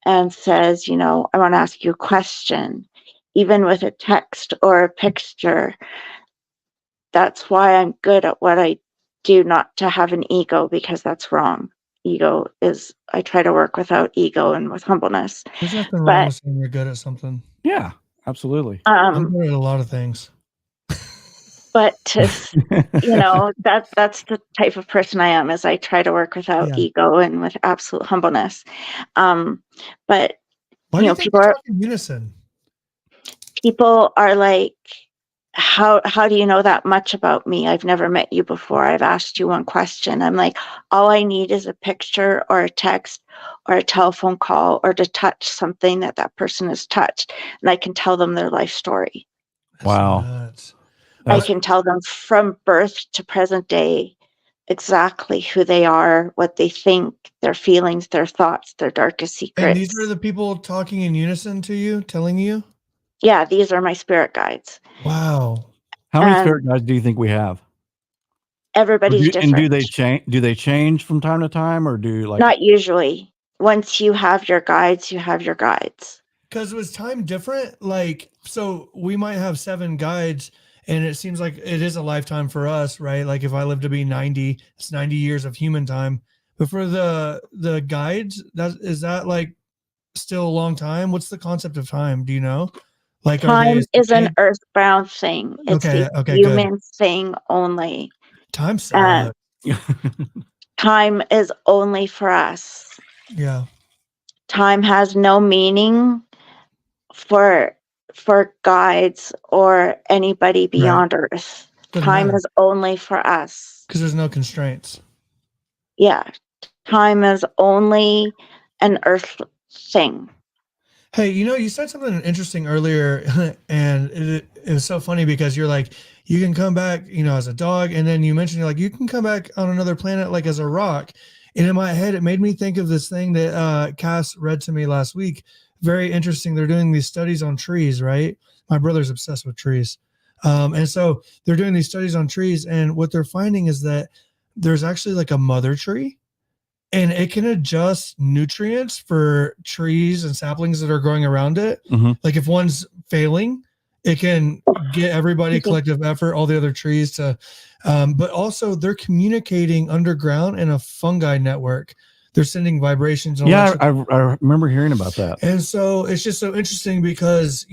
and says, I want to ask you a question, even with a text or a picture, that's why I'm good at what I do, not to have an ego, because that's wrong. Ego is, I try to work without ego and with humbleness. There's nothing wrong with saying you're good at something. Yeah, absolutely. I'm good at a lot of things. But that's the type of person I am, is I try to work without ego and with absolute humbleness. But why do you think people are in unison? People are like, how do you know that much about me? I've never met you before. I've asked you one question. I'm like, all I need is a picture or a text or a telephone call or to touch something that person has touched, and I can tell them their life story. Wow. I can tell them from birth to present day exactly who they are, what they think, their feelings, their thoughts, their darkest secrets. And these are the people talking in unison to you, telling you? Yeah, these are my spirit guides. Wow. How many spirit guides do you think we have? Everybody's different. And do they change? Do they change from time to time, or do like? Not usually. Once you have your guides, you have your guides. Because was time different? Like, so we might have 7 guides, and it seems like it is a lifetime for us, right? Like if I live to be 90, it's 90 years of human time. But for the guides, is that like still a long time? What's the concept of time? Do you know? Like time is an earthbound thing. It's the human thing only. Time sucks. Time is only for us. Yeah. Time has no meaning for guides or anybody beyond Earth. Time is only for us. Because there's no constraints. Yeah. Time is only an Earth thing. Hey, you said something interesting earlier, and it was so funny because you're like, you can come back, as a dog, and then you mentioned you can come back on another planet like as a rock. And in my head, it made me think of this thing that Cass read to me last week. Very interesting. They're doing these studies on trees, right? My brother's obsessed with trees. And so they're doing these studies on trees, and what they're finding is that there's actually like a mother tree, and it can adjust nutrients for trees and saplings that are growing around it. Mm-hmm. Like if one's failing, it can get everybody collective effort, all the other trees to, but also they're communicating underground in a fungi network. They're sending vibrations. Yeah, I remember hearing about that. And so it's just so interesting because,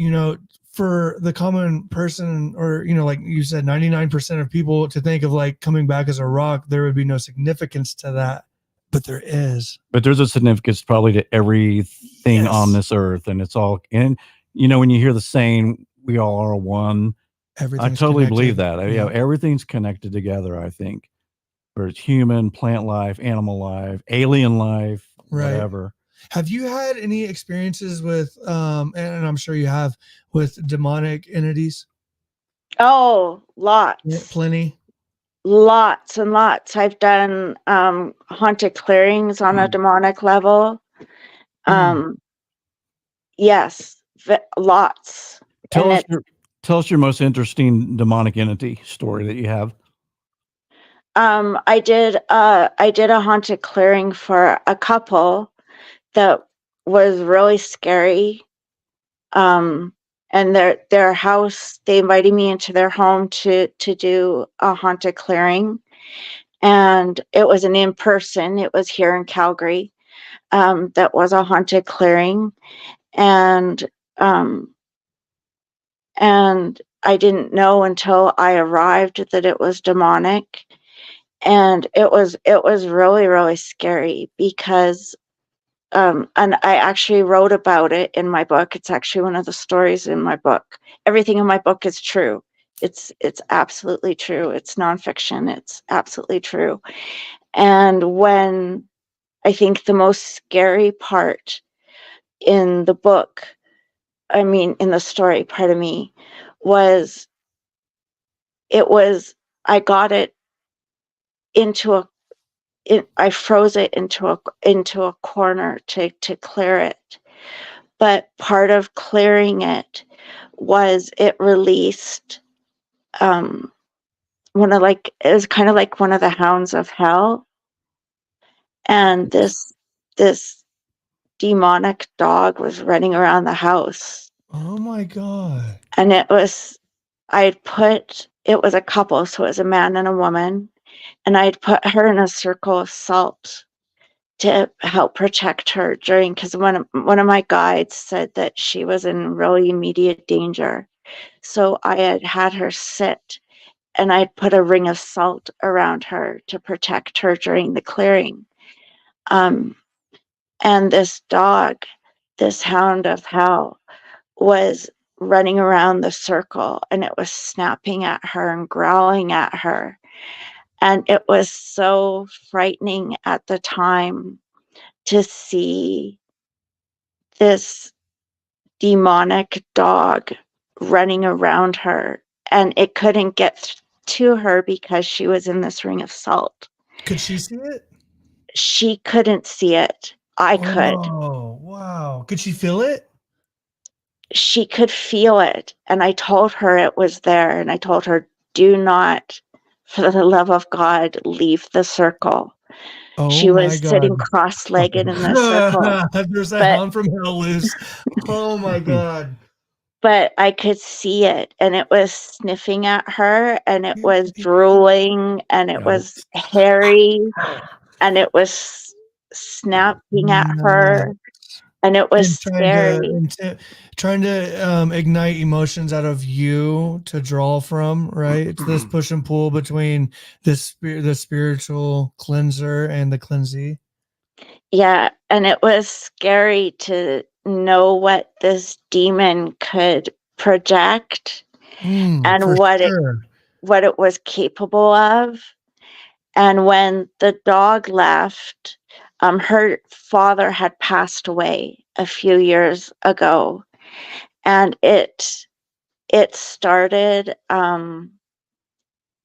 for the common person, or, like you said, 99% of people to think of like coming back as a rock, there would be no significance to that. But there is. But there's a significance probably to everything on this earth. And it's all, and when you hear the saying, we all are one, I totally believe that. Yeah, everything's connected together, I think. Whether it's human, plant life, animal life, alien life, whatever. Have you had any experiences with, and I'm sure you have, with demonic entities? Oh, lots. Yeah, plenty. Lots and lots. I've done haunted clearings on a demonic level. Yes, lots. Tell us your most interesting demonic entity story that you have. I did a haunted clearing for a couple that was really scary. And their house, they invited me into their home to do a haunted clearing, and it was an in-person. It was here in Calgary. That was a haunted clearing, and I didn't know until I arrived that it was demonic, and it was really, really scary because. And I actually wrote about it in my book. It's actually one of the stories in my book. Everything in my book is true. It's absolutely true. It's nonfiction. It's absolutely true. And when I think the most scary part in the book, in the story, pardon me, was I got it into I froze it into a corner to clear it. But part of clearing it was it released it was kind of like one of the hounds of hell. And this demonic dog was running around the house. Oh my God. And it was a couple, so it was a man and a woman. And I'd put her in a circle of salt to help protect her because one of my guides said that she was in really immediate danger. So I had her sit, and I'd put a ring of salt around her to protect her during the clearing. And this dog, this hound of hell, was running around the circle, and it was snapping at her and growling at her. And it was so frightening at the time to see this demonic dog running around her, and it couldn't get to her because she was in this ring of salt. Could she see it? She couldn't see it. I could. Oh, wow. Could she feel it? she could feel it. And I told her it was there. And I told her, do not, for the love of God, leave the circle. She was sitting cross-legged in the circle. There's a hound from hell loose. Oh my God. But I could see it, and it was sniffing at her, and it was drooling, and it was hairy, and it was snapping at her, and it was scary. Trying to ignite emotions out of you to draw from, right? It's this push and pull between the spiritual cleanser and the cleansee. Yeah, and it was scary to know what this demon could project and what it was capable of. And when the dog left, her father had passed away a few years ago, and it started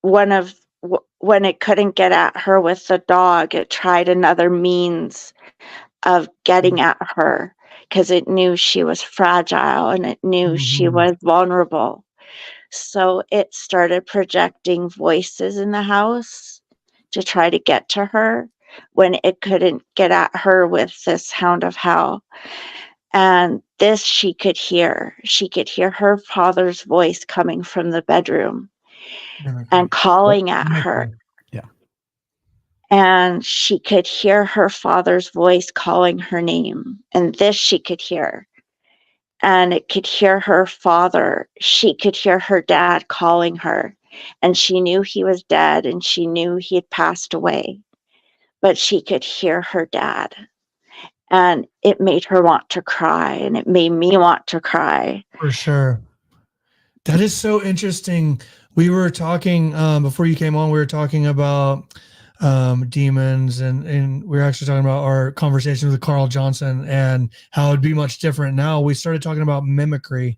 when it couldn't get at her with the dog, it tried another means of getting at her because it knew she was fragile and it knew she was vulnerable. So it started projecting voices in the house to try to get to her when it couldn't get at her with this hound of hell. And this she could hear. She could hear her father's voice coming from the bedroom and calling at her. And she could hear her father's voice calling her name. And this she could hear. And it could hear her father. She could hear her dad calling her. And she knew he was dead and she knew he had passed away. But she could hear her dad. And it made her want to cry. And it made me want to cry. For sure. That is so interesting. We were talking before you came on, we were talking about demons and we were actually talking about our conversation with Carl Johnson and how it'd be much different now. We started talking about mimicry,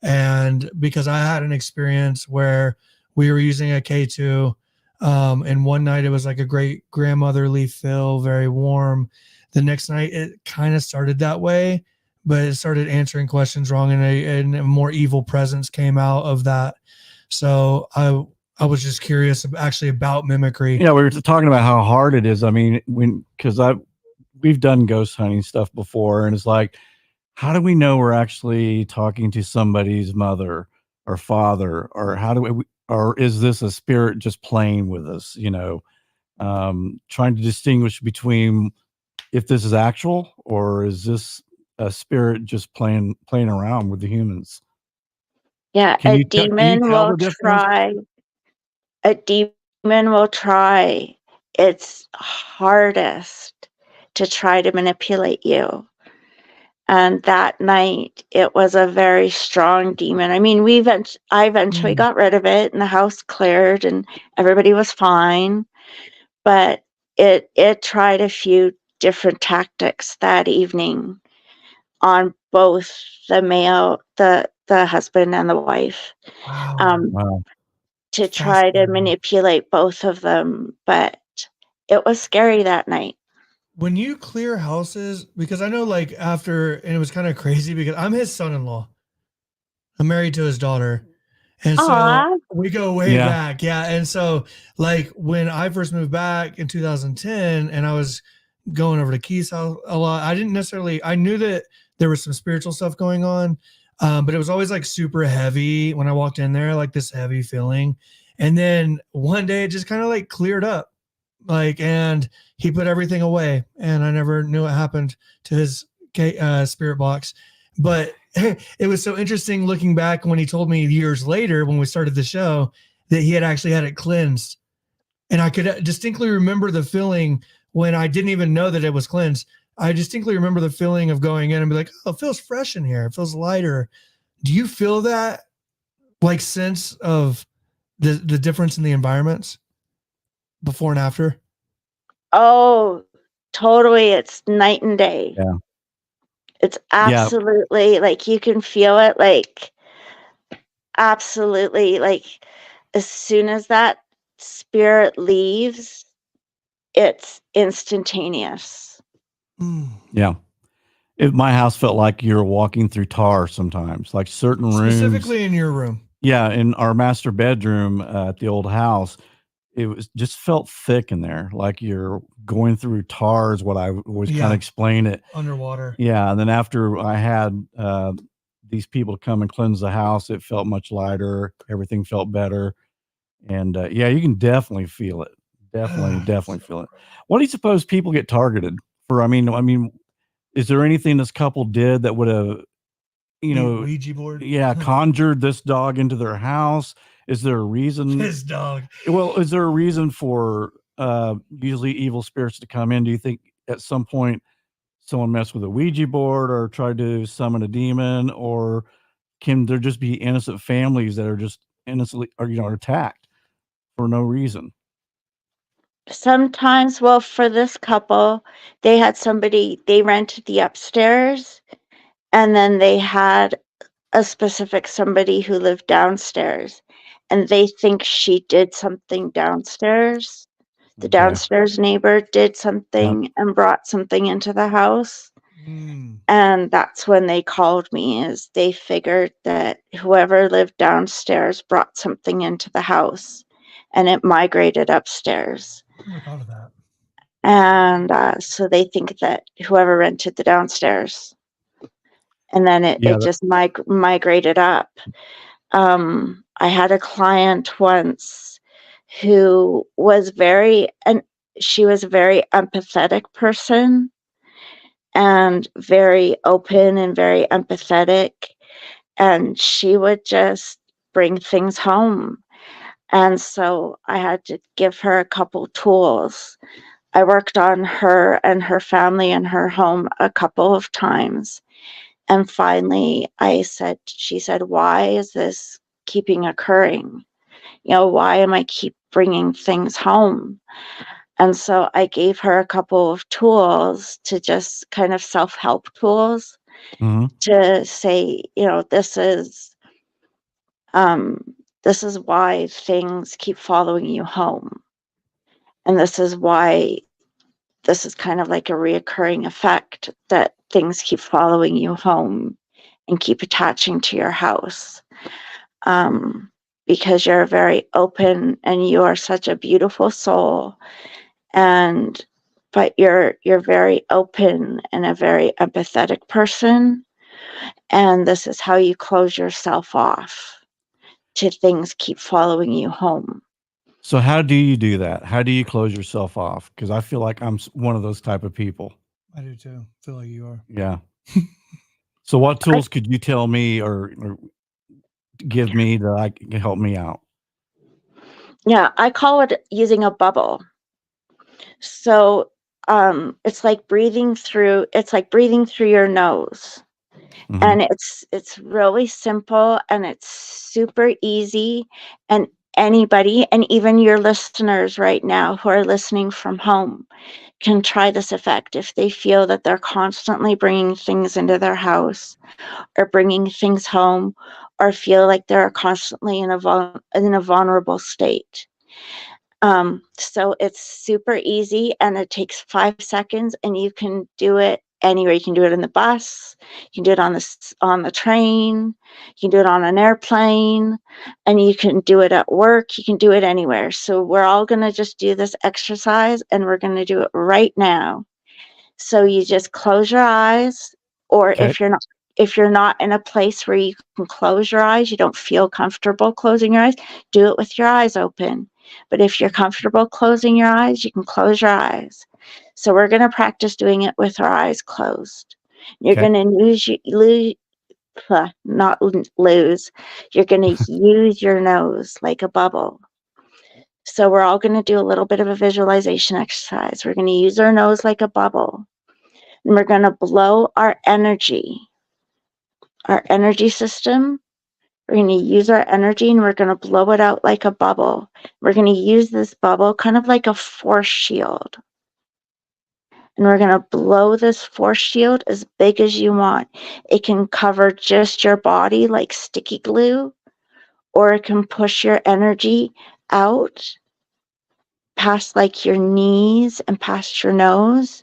and because I had an experience where we were using a K2 and one night it was like a great grandmotherly feel, very warm. The next night it kind of started that way, but it started answering questions wrong, and a more evil presence came out of that. So I was just curious actually about mimicry. Yeah, we were talking about how hard it is. I mean, we've done ghost hunting stuff before, and it's like, how do we know we're actually talking to somebody's mother or father, or how do we, or is this a spirit just playing with us? You know, trying to distinguish between if this is actual or is this a spirit just playing around with the humans. Yeah, a demon will try its hardest to try to manipulate you. And that night, it was a very strong demon. I mean, I eventually got rid of it, and the house cleared, and everybody was fine. But it tried a few different tactics that evening on both the husband and the wife. Wow. To try to manipulate both of them, but it was scary that night. When you clear houses, because I know like after, and it was kind of crazy because I'm his son-in-law. I'm married to his daughter. And so we go way back. Yeah. And so like when I first moved back in 2010 and I was going over to Keith's house a lot, I knew that there was some spiritual stuff going on. But it was always like super heavy when I walked in there, like this heavy feeling. And then one day it just kind of like cleared up. And he put everything away, and I never knew what happened to his spirit box. But it was so interesting looking back when he told me years later when we started the show that he had actually had it cleansed. And I could distinctly remember the feeling when I didn't even know that it was cleansed. I distinctly remember the feeling of going in and be like, oh, it feels fresh in here. It feels lighter. Do you feel that like sense of the difference in the environments before and after? Oh, totally. It's night and day. Yeah. It's absolutely like you can feel it, like absolutely, like as soon as that spirit leaves, it's instantaneous. Yeah. My house felt like you're walking through tar sometimes, like certain rooms. Specifically in your room. Yeah, in our master bedroom at the old house, it was just felt thick in there, like you're going through tar is what I always kind of explain it. Underwater. Yeah, and then after I had these people come and cleanse the house, it felt much lighter. Everything felt better, and yeah, you can definitely feel it. Definitely feel it. What do you suppose people get targeted for? I mean, is there anything this couple did that would have, Ouija board? Yeah, conjured this dog into their house? Is there a reason? This dog. Well, is there a reason for usually evil spirits to come in? Do you think at some point someone messed with a Ouija board or tried to summon a demon, or can there just be innocent families that are just innocently or attacked for no reason? Sometimes, well, for this couple, they had somebody, they rented the upstairs, and then they had a specific somebody who lived downstairs, and they think she did something downstairs. The downstairs neighbor did something and brought something into the house. And that's when they called me, is they figured that whoever lived downstairs brought something into the house, and it migrated upstairs. I never thought of that. And so they think that whoever rented the downstairs, and then it just migrated up. I had a client once who was she was a very empathetic person and very open and very empathetic, and she would just bring things home. And so I had to give her a couple tools. I worked on her and her family and her home a couple of times. And finally she said, why is this keeping occurring? Why am I keep bringing things home? And so I gave her a couple of tools to just kind of self-help tools to say, this is why things keep following you home. And this is why this is kind of like a reoccurring effect, that things keep following you home and keep attaching to your house. Because you're very open and you are such a beautiful soul, but you're very open and a very empathetic person, and this is how you close yourself off to things keep following you home. So how do you do that? How do you close yourself off? Because I feel like I'm one of those type of people. I do too. I feel like you are. Yeah. So what tools could you tell me or give me that can help me out? Yeah, I call it using a bubble. So it's like breathing through your nose. And it's really simple and it's super easy, and anybody, and even your listeners right now who are listening from home, can try this effect if they feel that they're constantly bringing things into their house or bringing things home, or feel like they're constantly in a vulnerable state. So it's super easy and it takes 5 seconds, and you can do it anywhere. You can do it in the bus, you can do it on the train, you can do it on an airplane, and you can do it at work, you can do it anywhere. So we're all going to just do this exercise, and we're going to do it right now. So you just close your eyes, or if you're not in a place where you can close your eyes, you don't feel comfortable closing your eyes, do it with your eyes open. But if you're comfortable closing your eyes, you can close your eyes. So we're going to practice doing it with our eyes closed. You're going to You're going to use your nose like a bubble. So we're all going to do a little bit of a visualization exercise. We're going to use our nose like a bubble, and we're going to blow our energy system. We're going to use our energy, and we're going to blow it out like a bubble. We're going to use this bubble kind of like a force shield. And we're going to blow this force shield as big as you want. It can cover just your body like sticky glue, or it can push your energy out past like your knees and past your nose.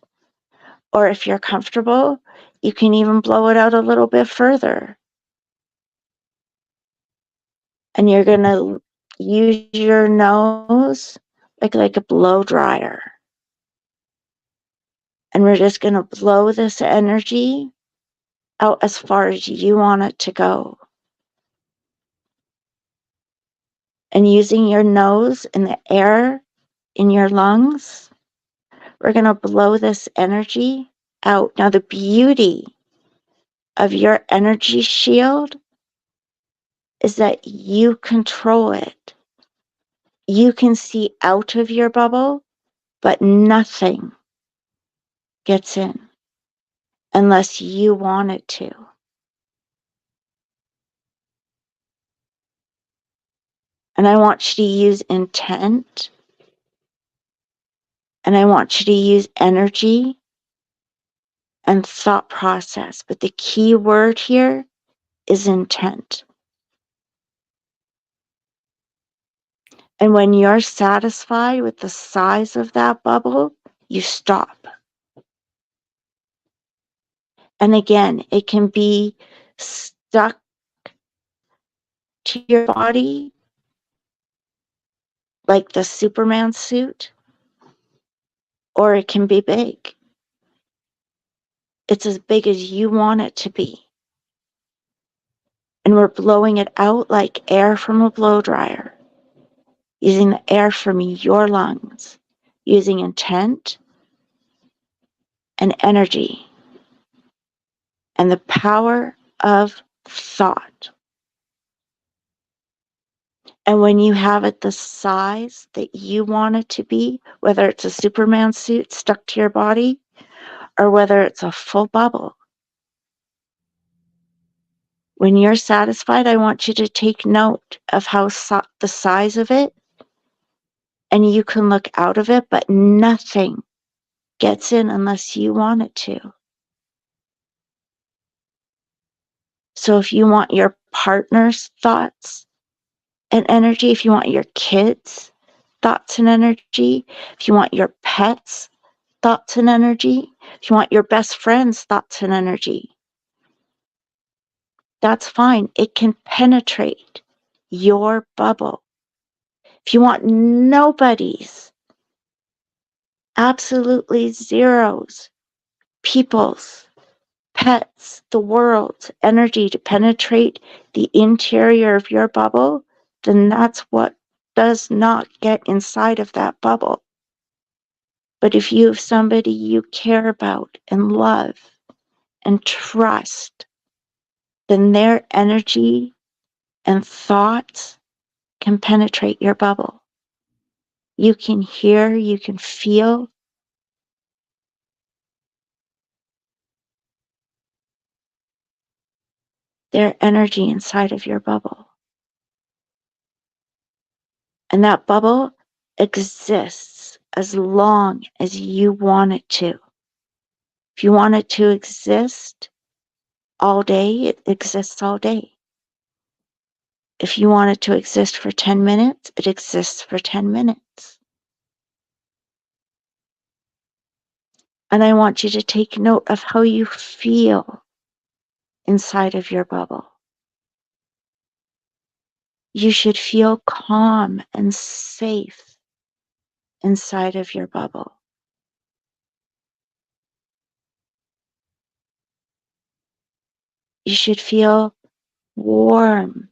Or if you're comfortable, You can even blow it out a little bit further. And you're going to use your nose like a blow dryer. And we're just going to blow this energy out as far as you want it to go. And using your nose and the air in your lungs, we're going to blow this energy out. Now, the beauty of your energy shield is that you control it. You can see out of your bubble, but nothing gets in unless you want it to. And I want you to use intent, and I want you to use energy and thought process. But the key word here is intent. And when you're satisfied with the size of that bubble, you stop. And again, it can be stuck to your body like the Superman suit, or it can be big. It's as big as you want it to be. And we're blowing it out like air from a blow dryer, using the air from your lungs, using intent and energy and the power of thought. And when you have it the size that you want it to be, whether it's a Superman suit stuck to your body or whether it's a full bubble, when you're satisfied, I want you to take note of how the size of it, and you can look out of it, but nothing gets in unless you want it to. So if you want your partner's thoughts and energy, if you want your kids' thoughts and energy, if you want your pets' thoughts and energy, if you want your best friend's thoughts and energy, that's fine. It can penetrate your bubble. If you want nobody's, absolutely zeros, people's, pets, the world's energy to penetrate the interior of your bubble, then that's what does not get inside of that bubble. But if you have somebody you care about and love and trust, then their energy and thoughts can penetrate your bubble. You can hear, you can feel. Their energy inside of your bubble. And that bubble exists as long as you want it to. If you want it to exist all day, it exists all day. If you want it to exist for 10 minutes, it exists for 10 minutes. And I want you to take note of how you feel inside of your bubble. You should feel calm and safe inside of your bubble. You should feel warm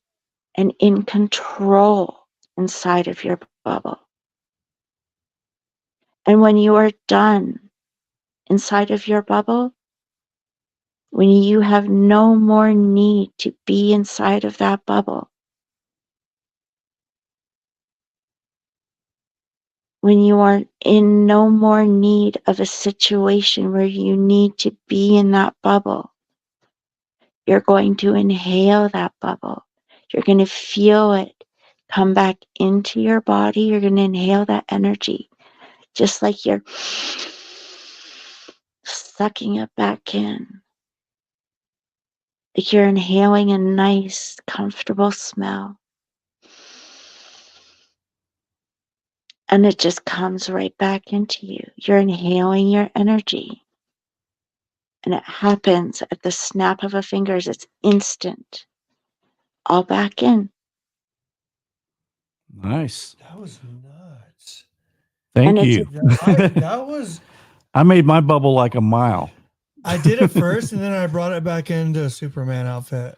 and in control inside of your bubble. And when you are done inside of your bubble, when you have no more need to be inside of that bubble, when you are in no more need of a situation where you need to be in that bubble, you're going to inhale that bubble. You're going to feel it come back into your body. You're going to inhale that energy, just like you're sucking it back in. Like you're inhaling a nice, comfortable smell. And it just comes right back into you. You're inhaling your energy. and it happens at the snap of a fingers. It's instant. All back in. Nice. That was nuts. Thank you. That was. I made my bubble like a mile. I did it first, and then I brought it back into a Superman outfit,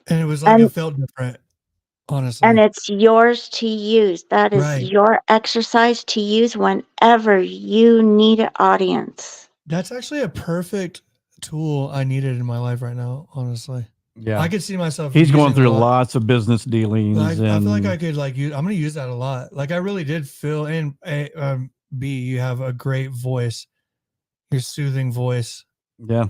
and it was like it felt different. Honestly. And it's yours to use. That is your exercise to use whenever you need an audience. That's actually a perfect tool I needed in my life right now, honestly. Yeah. I could see myself. He's going through lots of business dealings. I feel like I could I'm going to use that a lot. Like I really did feel, and B, you have a great voice, your soothing voice. Yeah.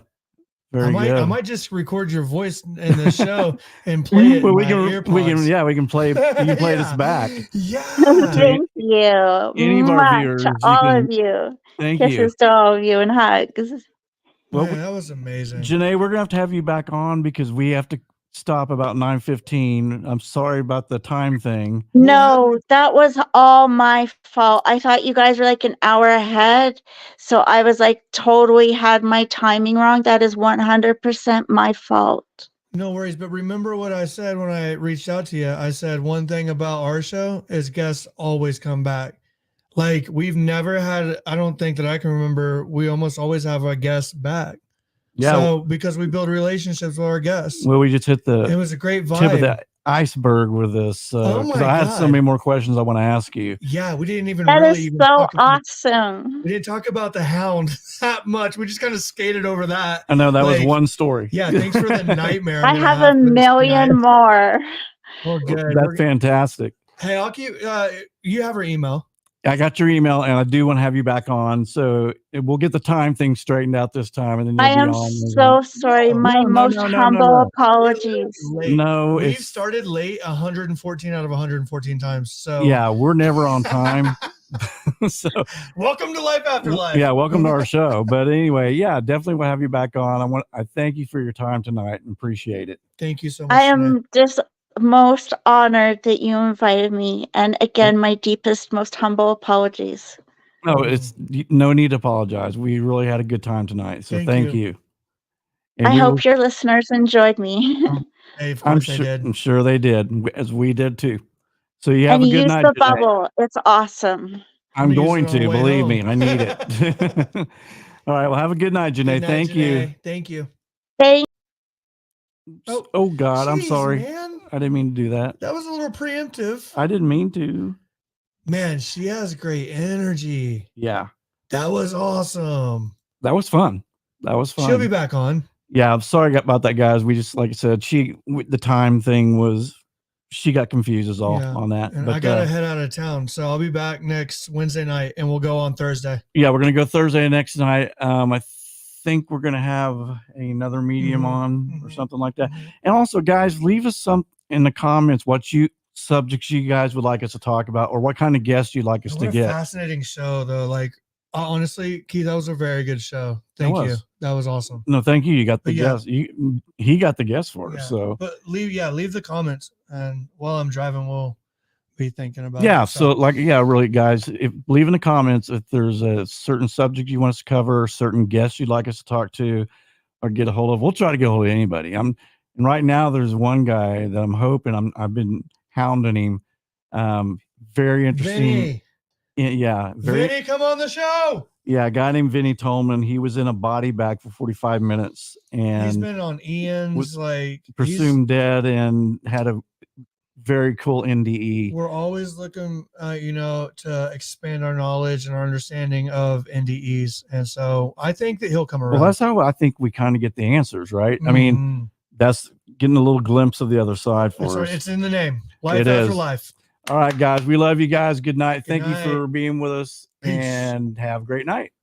I might just record your voice in the show and play it. Well, we can play. You can play this back. Yeah. Thank you. Any of our viewers, to all of you. Thank Kisses you. to all of you and hugs. Well, man, that was amazing. Janae, we're gonna have you back on because we have to stop about 9:15. I'm sorry about the time thing. No, that was all my fault. I thought you guys were like an hour ahead. So I was like totally had my timing wrong. That is 100% my fault. No worries. But remember what I said when I reached out to you. I said one thing about our show is guests always come back. Like we've never had, I don't think that I can remember, we almost always have our guests back. Yeah. So because we build relationships with our guests. Well, we just hit it was a great vibe. Tip of the iceberg with this. Because I had so many more questions I want to ask you. Yeah, we didn't even That is so awesome. We didn't talk about the hound that much. We just kind of skated over that. I know that was one story. Yeah, thanks for the nightmare. I have a million more. Oh, good. That's fantastic. Hey, I'll keep. You have our email. I got your email, and I do want to have you back on. So we'll get the time thing straightened out this time, and then you'll I am so sorry. My most humble apologies. No, we've started late 114 out of 114 times. So yeah, we're never on time. So welcome to Life After Life. Yeah, welcome to our show. But anyway, yeah, definitely we'll have you back on. I thank you for your time tonight and appreciate it. Thank you so much. I am just most honored that you invited me, and again my deepest, most humble apologies. No, it's no need to apologize. We really had a good time tonight, so thank you. And I hope your listeners enjoyed me. Hey, of course they did. I'm sure they did, as we did too. So you have a good night. Use the bubble. It's awesome. I'm going to, believe me, I need it. All right, well, have a good night, Janae. Thank you. Thank you. Oh God, I'm sorry. Man. I didn't mean to do that. That was a little preemptive. I didn't mean to. Man, she has great energy. Yeah. That was awesome. That was fun. She'll be back on. Yeah, I'm sorry about that, guys. We just, like I said, the time thing was, she got confused as all on that. And I got to head out of town. So I'll be back next Wednesday night and we'll go on Thursday. Yeah, we're going to go Thursday next night. I think we're going to have another medium on or something like that. And also, guys, leave us some in the comments what subjects you guys would like us to talk about, or what kind of guests you'd like us to get. Fascinating show, though. Like, honestly, Keith, that was a very good show. Thank you. That was awesome. No, thank you. You got the guest. He got the guest for us. So, but leave the comments, and while I'm driving, we'll be thinking about. Yeah. So really, guys, leave in the comments if there's a certain subject you want us to cover, certain guests you'd like us to talk to, or get a hold of. We'll try to get a hold of anybody. And right now there's one guy that I'm hoping I've been hounding him. Very interesting. Vinny. Yeah. Vinny, come on the show. Yeah, a guy named Vinny Tolman. He was in a body bag for 45 minutes, and he's been on Ian's, presumed dead, and had a very cool NDE. We're always looking, to expand our knowledge and our understanding of NDEs, and so I think that he'll come around. Well, that's how I think we kind of get the answers, right? I mean, that's getting a little glimpse of the other side for us. It's in the name. Life After Life. All right, guys. We love you guys. Good night. Thank you for being with us. Peace. And have a great night.